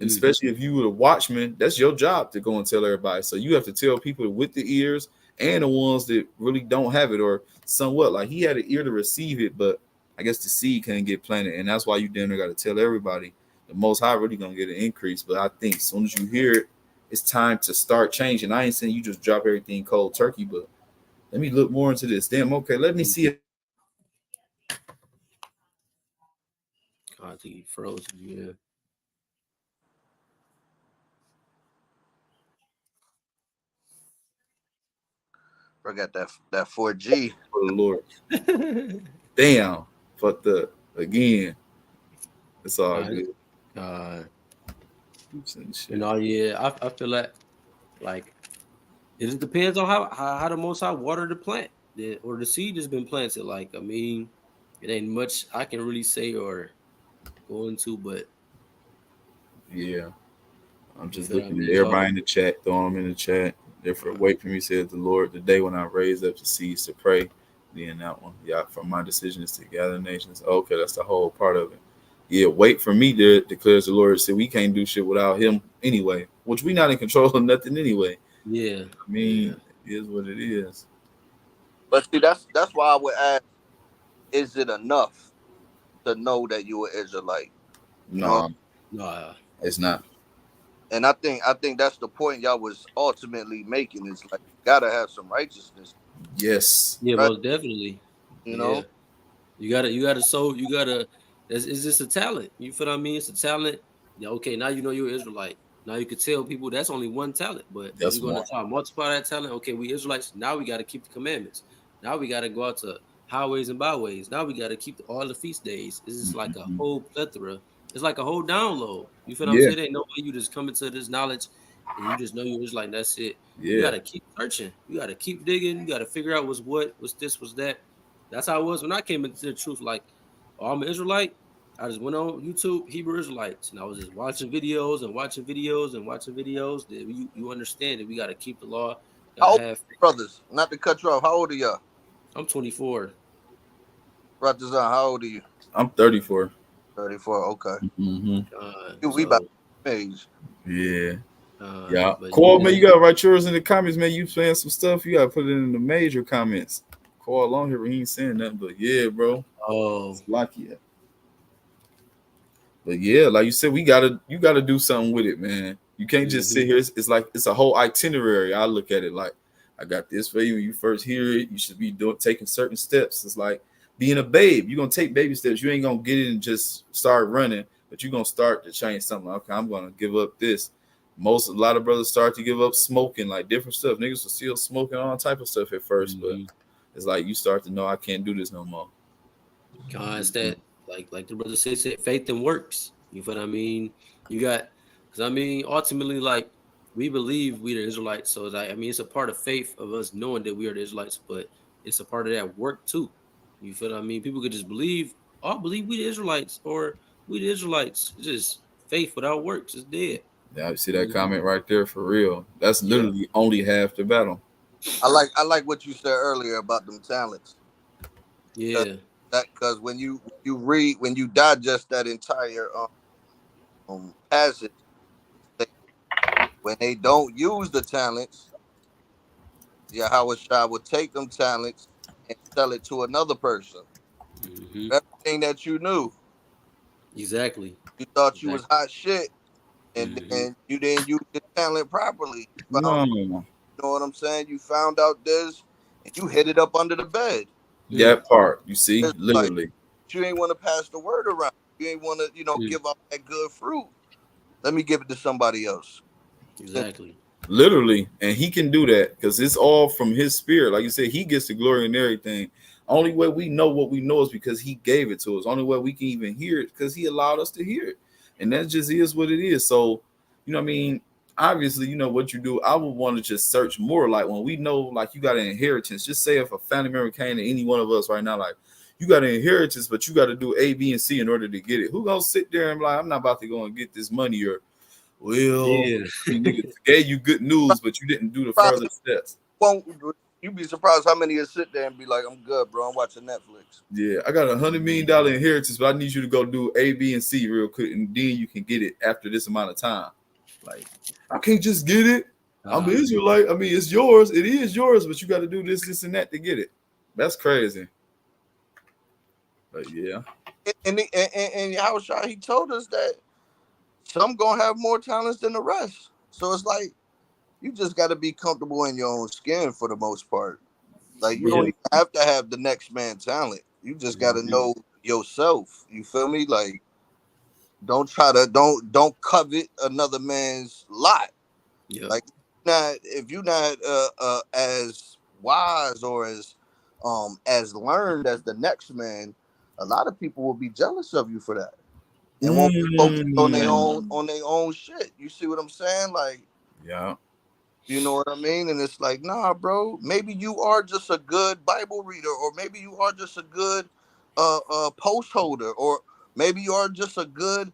And especially if you were the watchman, that's your job to go and tell everybody. So you have to tell people with the ears and the ones that really don't have it, or somewhat. Like, he had an ear to receive it, but I guess the seed couldn't get planted, and that's why you damn near got to tell everybody. The Most High really gonna get an increase, but I think as soon as you hear it, it's time to start changing. I ain't saying you just drop everything cold turkey, but let me look more into this. Damn, okay, let me see it. I think he froze. Yeah. I got that 4G. For the Lord. Damn, fucked up again. It's all good. You know, yeah, I feel like it just depends on how the Most High water the plant, or the seed has been planted. Like, I mean, it ain't much I can really say or go into, but yeah, I'm just looking at everybody in the chat, throwing them in the chat. Therefore, wait for me, says the Lord, the day when I raise up the seeds to pray. Then that one, yeah, for my decision is to gather nations. Okay, that's the whole part of it. Yeah, wait for me, declares the Lord. Said we can't do shit without him anyway, which we not in control of nothing anyway. Yeah, I mean, it is what it is. But see, that's why I would ask, is it enough to know that you are Israelite? No, it's not. And I think that's the point y'all was ultimately making, is like, you gotta have some righteousness. Yes. Yeah, right? Most definitely. You know, you gotta sow. You gotta. It's just a talent. You feel what I mean? It's a talent. Yeah. Okay. Now you know you're Israelite. Now you can tell people that's only one talent, but that's you're gonna try to multiply that talent. Okay, we Israelites. Now we got to keep the commandments. Now we got to go out to highways and byways. Now we got to keep all the feast days. It's just like a whole plethora. It's like a whole download. You feel what I'm saying? Ain't no way you just come into this knowledge and you just know you're Israelite. That's it. You got to keep searching. You got to keep digging. You got to figure out what's this, what's that. That's how it was when I came into the truth. Like, oh, I'm an Israelite. I just went on YouTube, Hebrew Israelites, and I was just watching videos and watching videos and watching videos. That you understand that we got to keep the law. How old brothers? Not to cut you off. How old are y'all? I'm 24. Brothers, how old are you? I'm 34. 34. Okay. We about age. Yeah. Yeah. But Cole, man, yeah, you gotta write yours in the comments, man. You saying some stuff, you gotta put it in the major comments. Cole on here, he ain't saying nothing, but yeah, bro. oh, It's lucky. But yeah, like you said, you gotta do something with it, man. You can't just sit here. It's like it's a whole itinerary. I look at it like I got this for you. When you first hear it, you should be taking certain steps. It's like being a babe. You're gonna take baby steps. You ain't gonna get it and just start running, but you're gonna start to change something. Okay, I'm gonna give up this. A lot of brothers start to give up smoking, like different stuff. Niggas are still smoking all type of stuff at 1st, but it's like you start to know I can't do this no more. It's that like the brother said, faith and works. You feel what I mean? You got because I mean ultimately like we believe we the Israelites, so it's like, I mean it's a part of faith of us knowing that we are the Israelites, but it's a part of that work too. You feel what I mean? People could just believe, oh, believe we the Israelites, or we the Israelites. It's just faith without works is dead. Yeah, I see that comment right there for real. That's Yeah. literally only half the battle. I like what you said earlier about them talents. Yeah. Because when you read, when you digest that entire passage, when they don't use the talents, Yahawah Shah will take them talents and sell it to another person. Everything that you knew, Exactly. you thought you was hot shit, and then you didn't use your talent properly. You found, No, you know what I'm saying? You found out this, and you hid it up under the bed. that part, you see, It's like literally. you ain't want to pass the word around. You ain't want to, give out that good fruit. Let me give it to somebody else. Exactly. Literally, and he can do that because it's all from his spirit. Like you said, he gets the glory and everything. Only way we know what we know is because he gave it to us. Only way we can even hear it because he allowed us to hear it, and that just is what it is. So, you know, what I mean, obviously, you know what you do. I would want to just search more. Like when we know, like you got an inheritance. Just say if a family member came to any one of us right now, like you got an inheritance, but you got to do A, B, and C in order to get it. Who gonna sit there and be like, I'm not about to go and get this money or well, Yeah. niggas gave you good news, but you didn't do the further steps. Won't you'd be surprised how many will sit there and be like, "I'm good, bro. I'm watching Netflix." Yeah, I got $100 million inheritance, but I need you to go do A, B, and C real quick, and then you can get it after this amount of time. Like, I can't just get it. I'm an Israelite. I mean, it's yours. It is yours, but you got to do this, this, and that to get it. That's crazy. But yeah. And Yahawah, he told us that some gonna have more talents than the rest. So it's like you just got to be comfortable in your own skin for the most part. Like you don't even have to have the next man talent. You just got to know yourself. You feel me? Like don't try to don't covet another man's lot. Yeah. Like if you're not as wise or as learned as the next man, a lot of people will be jealous of you for that and won't be focused on their own shit. You see what I'm saying? Like, yeah, you know what I mean? And it's like, nah, bro. Maybe you are just a good Bible reader, or maybe you are just a good post holder, or maybe you are just a good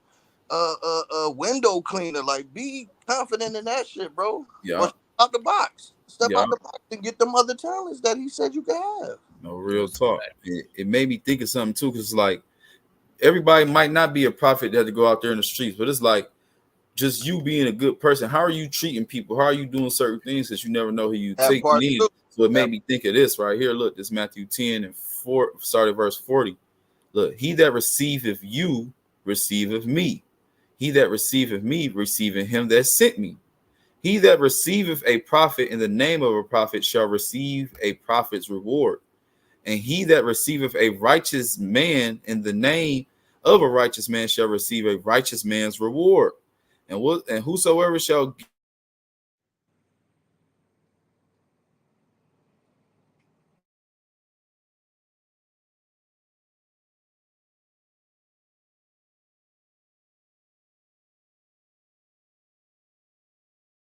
window cleaner. Like, be confident in that shit, bro. yeah, Or step out the box. Step yeah. out the box and get them other talents that he said you could have. No real talk. It made me think of something too, because like everybody might not be a prophet that had to go out there in the streets, but it's like just you being a good person. How are you treating people? How are you doing certain things? Because you never know who you That taking part in. too. So it made me think of this right here. Look, this Matthew 10 and 4, started verse 40. Look, he that receiveth you receiveth me. He that receiveth me receiveth him that sent me. He that receiveth a prophet in the name of a prophet shall receive a prophet's reward. And he that receiveth a righteous man in the name of a righteous man shall receive a righteous man's reward. And whosoever shall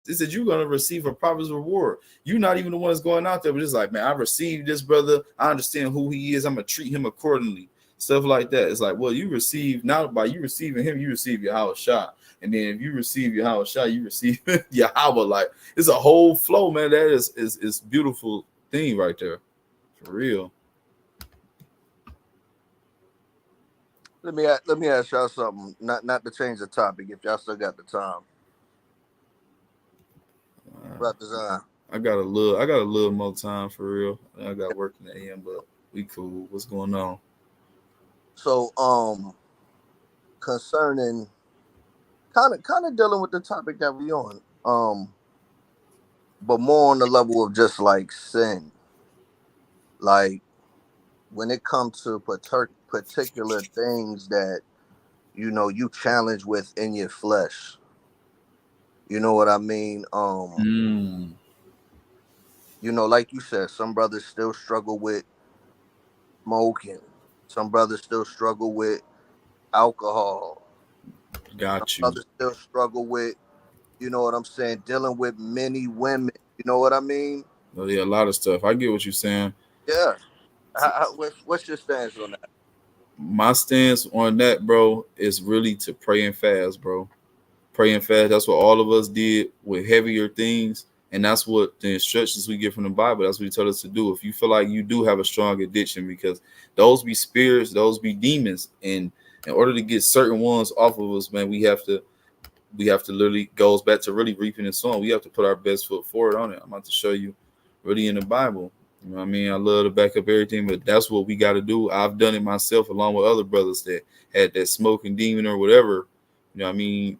it said you're gonna receive a prophet's reward. You're not even the one that's going out there, but it's like, man, I received this brother. I understand who he is. I'm gonna treat him accordingly. Stuff like that. It's like, well, you receive now by you receiving him, you receive Yahawah Shah. And then if you receive Yahawah Shah, you receive Yahawah. Like it's a whole flow, man. That is beautiful thing right there. For real. Let me ask y'all something. Not to change the topic if y'all still got the time. Brother I got a little more time for real. I got work in the AM, but we cool. What's going on? So concerning kind of dealing with the topic that we on. But more on the level of just like sin. Like when it comes to particular things that you challenge with in your flesh. You know what I mean? Mm, Like you said, some brothers still struggle with smoking. Some brothers still struggle with alcohol. Some got you. brothers still struggle with, you know what I'm saying, dealing with many women. You know what I mean? Oh, yeah, a lot of stuff. I get what you're saying. Yeah. What's your stance on that? My stance on that, bro, is really to pray and fast, bro. Pray and fast. That's what all of us did with heavier things. And that's what the instructions we get from the Bible. That's what he told us to do. If you feel like you do have a strong addiction, because those be spirits, those be demons. And in order to get certain ones off of us, man, we have to literally goes back to really reaping and sowing. We have to put our best foot forward on it. I'm about to show you really in the Bible. You know what I mean? I love to back up everything, but that's what we got to do. I've done it myself along with other brothers that had that smoking demon or whatever. You know what I mean?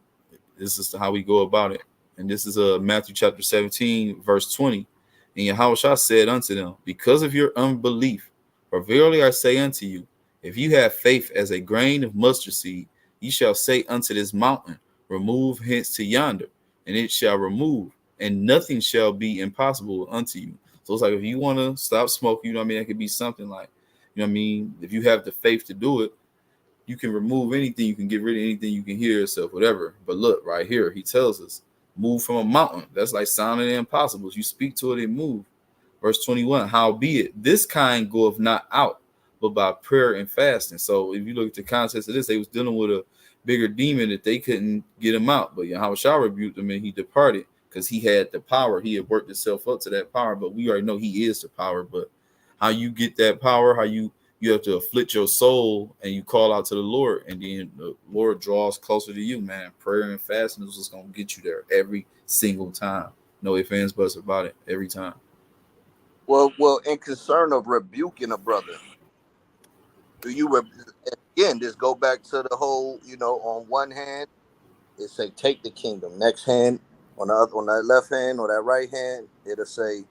This is how we go about it. And this is Matthew chapter 17, verse 20. And Yahawah said unto them, because of your unbelief, for verily I say unto you, if you have faith as a grain of mustard seed, ye shall say unto this mountain, remove hence to yonder, and it shall remove, and nothing shall be impossible unto you. So it's like if you want to stop smoking, you know what I mean? That could be something like, you know what I mean? If you have the faith to do it, you can remove anything, you can get rid of anything, you can heal yourself, whatever. But look, right here, he tells us, move from a mountain. That's like sounding the impossible. You speak to it, it move. Verse 21, howbeit, this kind goeth not out, but by prayer and fasting. So if you look at the context of this, they was dealing with a bigger demon that they couldn't get him out. But Yahawah rebuked him and he departed because he had the power. He had worked himself up to that power, but we already know he is the power. But how you get that power, how you have to afflict your soul and you call out to the Lord, and then the Lord draws closer to you, man. Prayer and fasting is what's going to get you there every single time. No ifs, ands, buts about it every time. Well, in concern of rebuking a brother, do you again just go back to the whole, on one hand, it say take the kingdom. Next hand, on the other, on that left hand or that right hand, it'll say,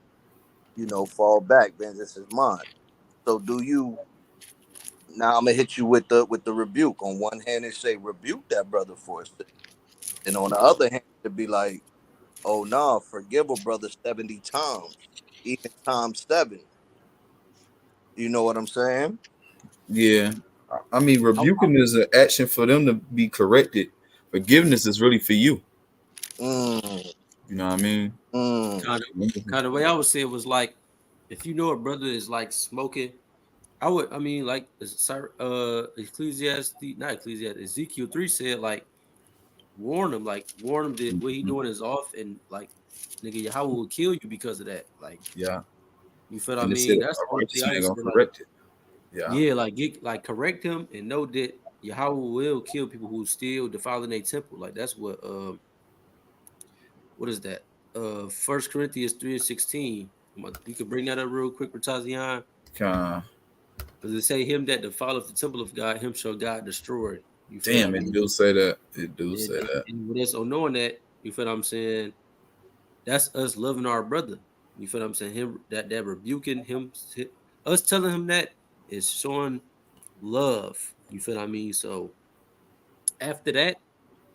fall back, vengeance is mine. So do you now I'm gonna hit you with the rebuke. On one hand, it say rebuke that brother for his sin. And on the other hand, it'd be like, oh no, forgive a brother 70 times, even times 7. You know what I'm saying? Yeah. I mean, rebuking is an action for them to be corrected. Forgiveness is really for you. Mm, You know what I mean? mm. Kind of way I would say it was like, if you know a brother is like smoking, I mean, like Ezekiel 3 said, like, warn him that what he Mhm. doing is off, and like, nigga, Yahawah will kill you because of that. Like, Yeah. you feel what I And it said mean? That's the a only righteous thing I man would gonna say. Like, correct it. Yeah. yeah, like correct him and know that Yahawah will kill people who still defiling their temple. Like, that's what is that? 1 Corinthians 3:16. You can bring that up real quick, Ratazian. Uh, Because it say, him that defileth the temple of God, him shall God destroy. You feel what I damn, it mean? do say that. It do And, say that. and with us on knowing that, you feel what I'm saying? That's us loving our brother. You feel what I'm saying? Him that rebuking him, us telling him that is showing love. You feel what I mean? So after that,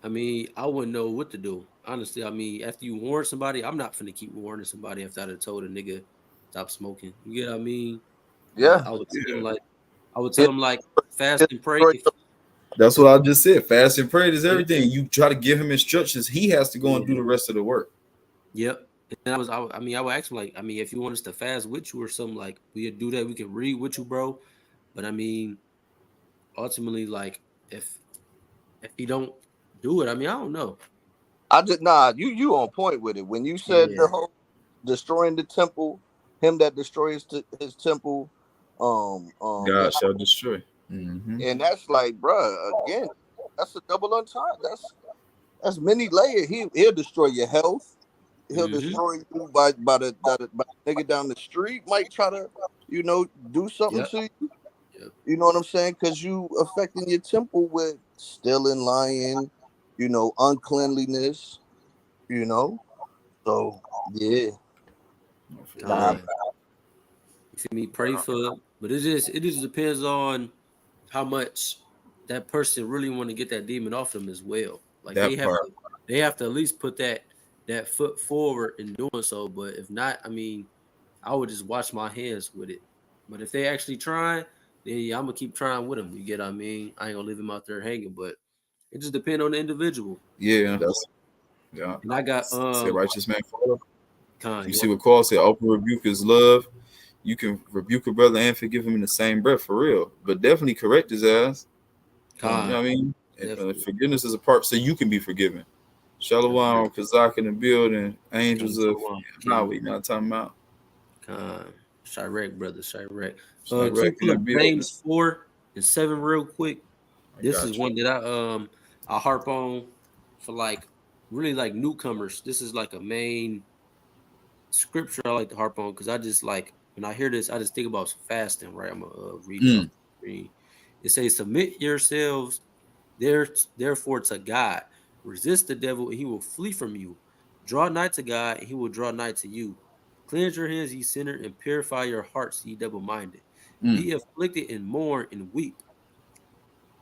I mean, I wouldn't know what to do. Honestly, I mean, after you warn somebody, I'm not finna keep warning somebody after I done told a nigga stop smoking. You get what I mean? Yeah. I would tell him, like, He'll fast and pray. destroy That's what I just said. Fast and pray is Yeah. everything. You try to give him instructions. He has to go and do Yeah. the rest of the work. Yep. And I mean, I would ask him, like, I mean, if you want us to fast with you or something, like, we'll do that. We can read with you, bro. But I mean, ultimately, like, if he don't do it, I mean, I don't know. I just you on point with it. When you said Yeah. the whole destroying the temple, him that destroys his temple, yeah, God shall destroy. Mm-hmm. and that's like, bruh, again, that's a double entendre. That's many layered. He'll destroy your health. He'll destroy you by the nigga down the street might try to, do something Yep. to you. Yep. You know what I'm saying? Because you affecting your temple with stealing, lying, uncleanliness. So yeah, nah, God. You feel me? Pray for, but it just depends on how much that person really want to get that demon off them as well. Like That part. they have to at least put that foot forward in doing so. But if not, I mean, I would just wash my hands with it. But if they actually try, then yeah, I'm gonna keep trying with them. You get what I mean? I ain't gonna leave them out there hanging, but it just depends on the individual. Yeah, that's yeah. And I got Say righteous man follow. You see yeah, what Paul said, open rebuke is love. You can rebuke a brother and forgive him in the same breath for real. But definitely correct his ass. You know what I mean? And forgiveness is a part so you can be forgiven. Shalom, Kazak in the building, angels of Yahawah, you know what I'm talking about? Chirac, brother, Chirac. Chirac Can you in pull the up building. James 4:7 real quick? This is you. one that I harp on for like really like newcomers. This is like a main scripture I like to harp on because I just like when I hear this, I just think about fasting, right? I'm gonna read it off the screen. It says, submit yourselves therefore to God. Resist the devil, and he will flee from you. Draw nigh to God, and he will draw nigh to you. Cleanse your hands, ye sinner, and purify your hearts, ye double-minded. Be afflicted and mourn and weep.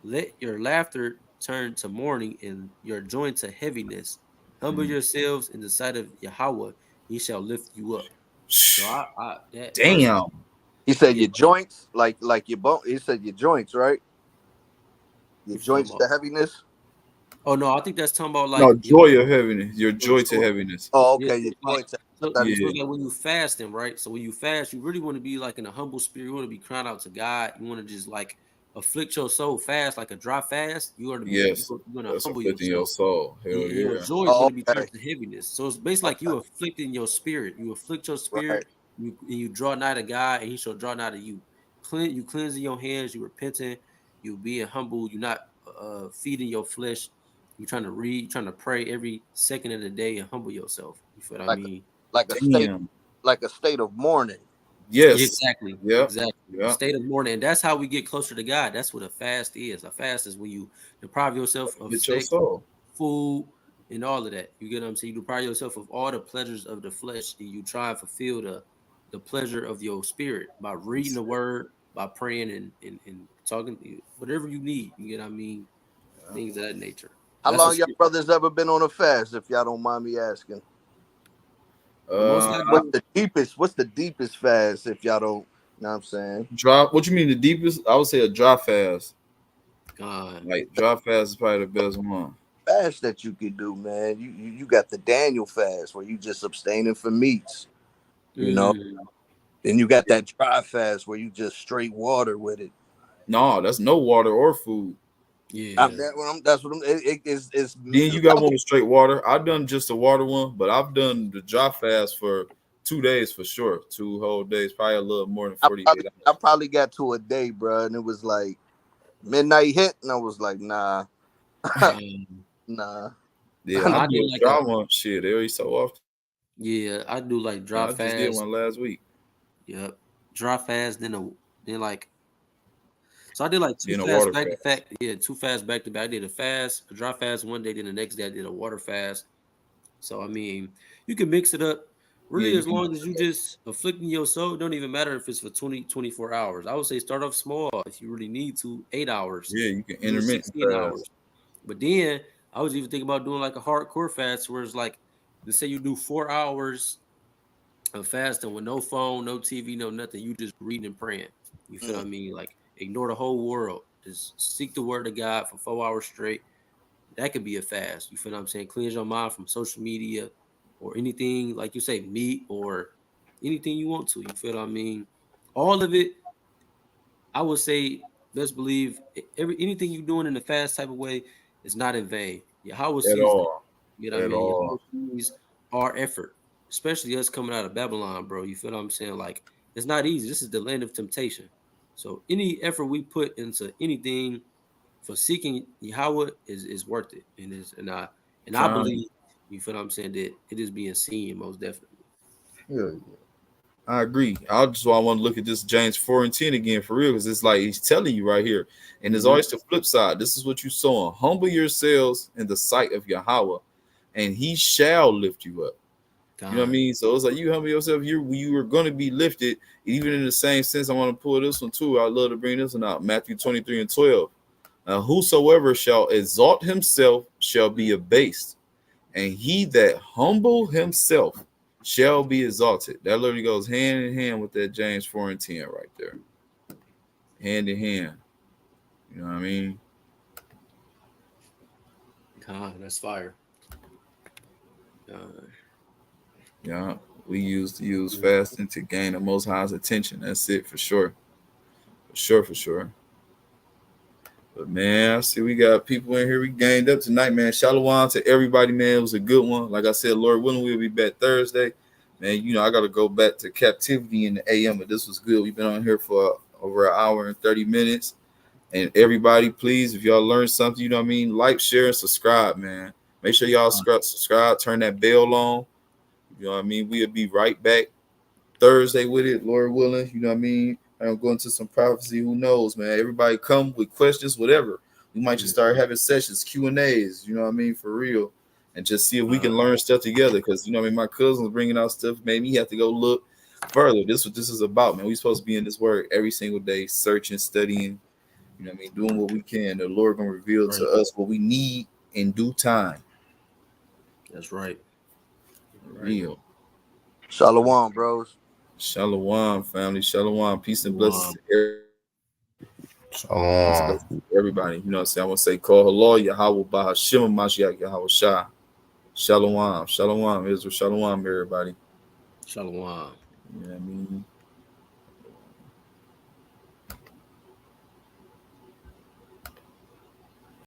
Let your laughter turn to mourning and your joy to heaviness. Humble yourselves in the sight of Yahawah, he shall lift you up. So I that verse, Damn. he said yeah, your joints, like your bone. He said your joints, right? Your what you talking joints about? to heaviness. Oh no, I think that's talking about No, like joy of heaviness. Your your joy to joy. heaviness. Oh, Yeah, okay, so your it's like joints. I so, thought he so Yeah. it's like when you fasting, right? So when you fast, you really want to be like in a humble spirit. You want to be crying out to God. You want to just like afflict your soul fast, like a dry fast. You want to be Yes. you're gonna That's humble afflicting your yourself. soul. Hell And your yeah. joy is going Oh, to be okay, turned to heaviness. So it's basically like okay, you afflicting your spirit. You afflict your right. spirit. You draw nigh to God, and He shall draw nigh to you. You cleansing your hands. You repenting. You being humble. You're not feeding your flesh. You're trying to read. You're trying to pray every second of the day and humble yourself. You feel what I Like mean? like a state, Damn. like a state of mourning. Yes. Exactly, Yep. exactly. Yep. State of mourning, and that's how we get closer to God. That's what a fast is. A fast is when you deprive yourself of Get your sex, soul. food, and all of that. You get what I'm saying? You deprive yourself of all the pleasures of the flesh, and you try and fulfill the pleasure of your spirit by reading the word, by praying and talking, whatever you need. You get what I mean? Things of that nature. How That's a long y'all script. brothers ever been on a fast? If y'all don't mind me asking, The most Uh I what's do, the deepest? What's the deepest fast? If y'all don't, know what I'm saying, dry what you mean the deepest? I would say a dry fast. God. Like dry fast is probably the best one. fast that you could do, man. You got the Daniel fast where you just abstaining from meats. You know, Mm, then you got that dry fast where you just straight water with it. No, that's no water or food. yeah. That's what I'm. It's Then you got level. one with straight water. I've done just a water one, but I've done the dry fast for 2 days for sure. 2 whole days, probably a little more than 48 I hours. probably got to a day, bro, and it was like midnight hit, and I was like, nah, Um, nah. Yeah, I I do did a like dry a one. Shit, every so often. yeah, I do like dry I just did fast. one last week. Yep. Dry fast, then like so I did like two Then a fasts water back to fast. back. Yeah, two fasts back to back. I did a fast, a dry fast one day, then the next day I did a water fast. So I mean, you can mix it up Yeah, really you as can. long as you just afflicting your soul. It don't even matter if it's for 24 hours. I would say start off small if you really need to, 8 hours, Yeah, you can even intermittent 16 fast. hours. But then I was even thinking about doing like a hardcore fast where it's like, let's say you do 4 hours of fasting with no phone, no TV, no nothing. You just reading and praying. You feel what I mean? Like ignore the whole world. Just seek the word of God for 4 hours straight. That could be a fast. You feel what I'm saying? Cleanse your mind from social media or anything, like you say, meat or anything you want to. You feel what I mean? All of it, I would say, best believe anything you're doing in a fast type of way is not in vain. Yahweh At sees that. all. You know what I At mean? Yahweh all. sees our effort, especially us coming out of Babylon, bro. You feel what I'm saying? Like it's not easy. This is the land of temptation. So any effort we put into anything for seeking Yahweh is worth it. And I Con. believe You feel what I'm saying? That it is being seen most definitely. Yeah, I agree. I just why I want to look at this James 4:10 again for real, because it's like he's telling you right here. And there's always the flip side. This is what you sowing. Humble yourselves in the sight of Yahawah, and he shall lift you up. You know what I mean? So it's like you humble yourself, you are going to be lifted. Even in the same sense, I want to pull this one too. I love to bring this one out. Matthew 23:12. Whosoever shall exalt himself shall be abased, and he that humble himself shall be exalted. That literally goes hand in hand with that James 4:10 right there. Hand in hand. You know what I mean? That's fire. Yeah. We used to use fasting to gain the Most High's attention. That's it for sure. For sure. But man, I see we got people in here. We gained up tonight, man. Shalom to everybody, man. It was a good one. Like I said, Lord willing, we'll be back Thursday. Man, you know, I got to go back to captivity in the AM, but this was good. We've been on here for over an hour and 30 minutes. And everybody, please, if y'all learned something, you know what I mean, like, share, and subscribe, man. Make sure y'all subscribe, turn that bell on. You know what I mean? We'll be right back Thursday with it, Lord willing. You know what I mean? I'm going to some prophecy. Who knows, man? Everybody come with questions, whatever. We might just start having sessions, Q&As, you know what I mean, for real. And just see if we can learn stuff together. Because, you know what I mean, my cousin's bringing out stuff. Maybe he have to go look further. This is what this is about, man. We supposed to be in this word every single day, searching, studying, you know what I mean, doing what we can. The Lord going to reveal to us what we need in due time. That's right. Real. Shalom, bros. Shalom, family. Shalom. Peace and blessings to everybody. Shalom. Everybody, you know what I'm saying? I want to say, call hello, Yahawah, Bahashim, Mashiach, Yahawah Shah. Shalom. Shalom, Israel. Shalom, everybody. Shalom. You know what I mean?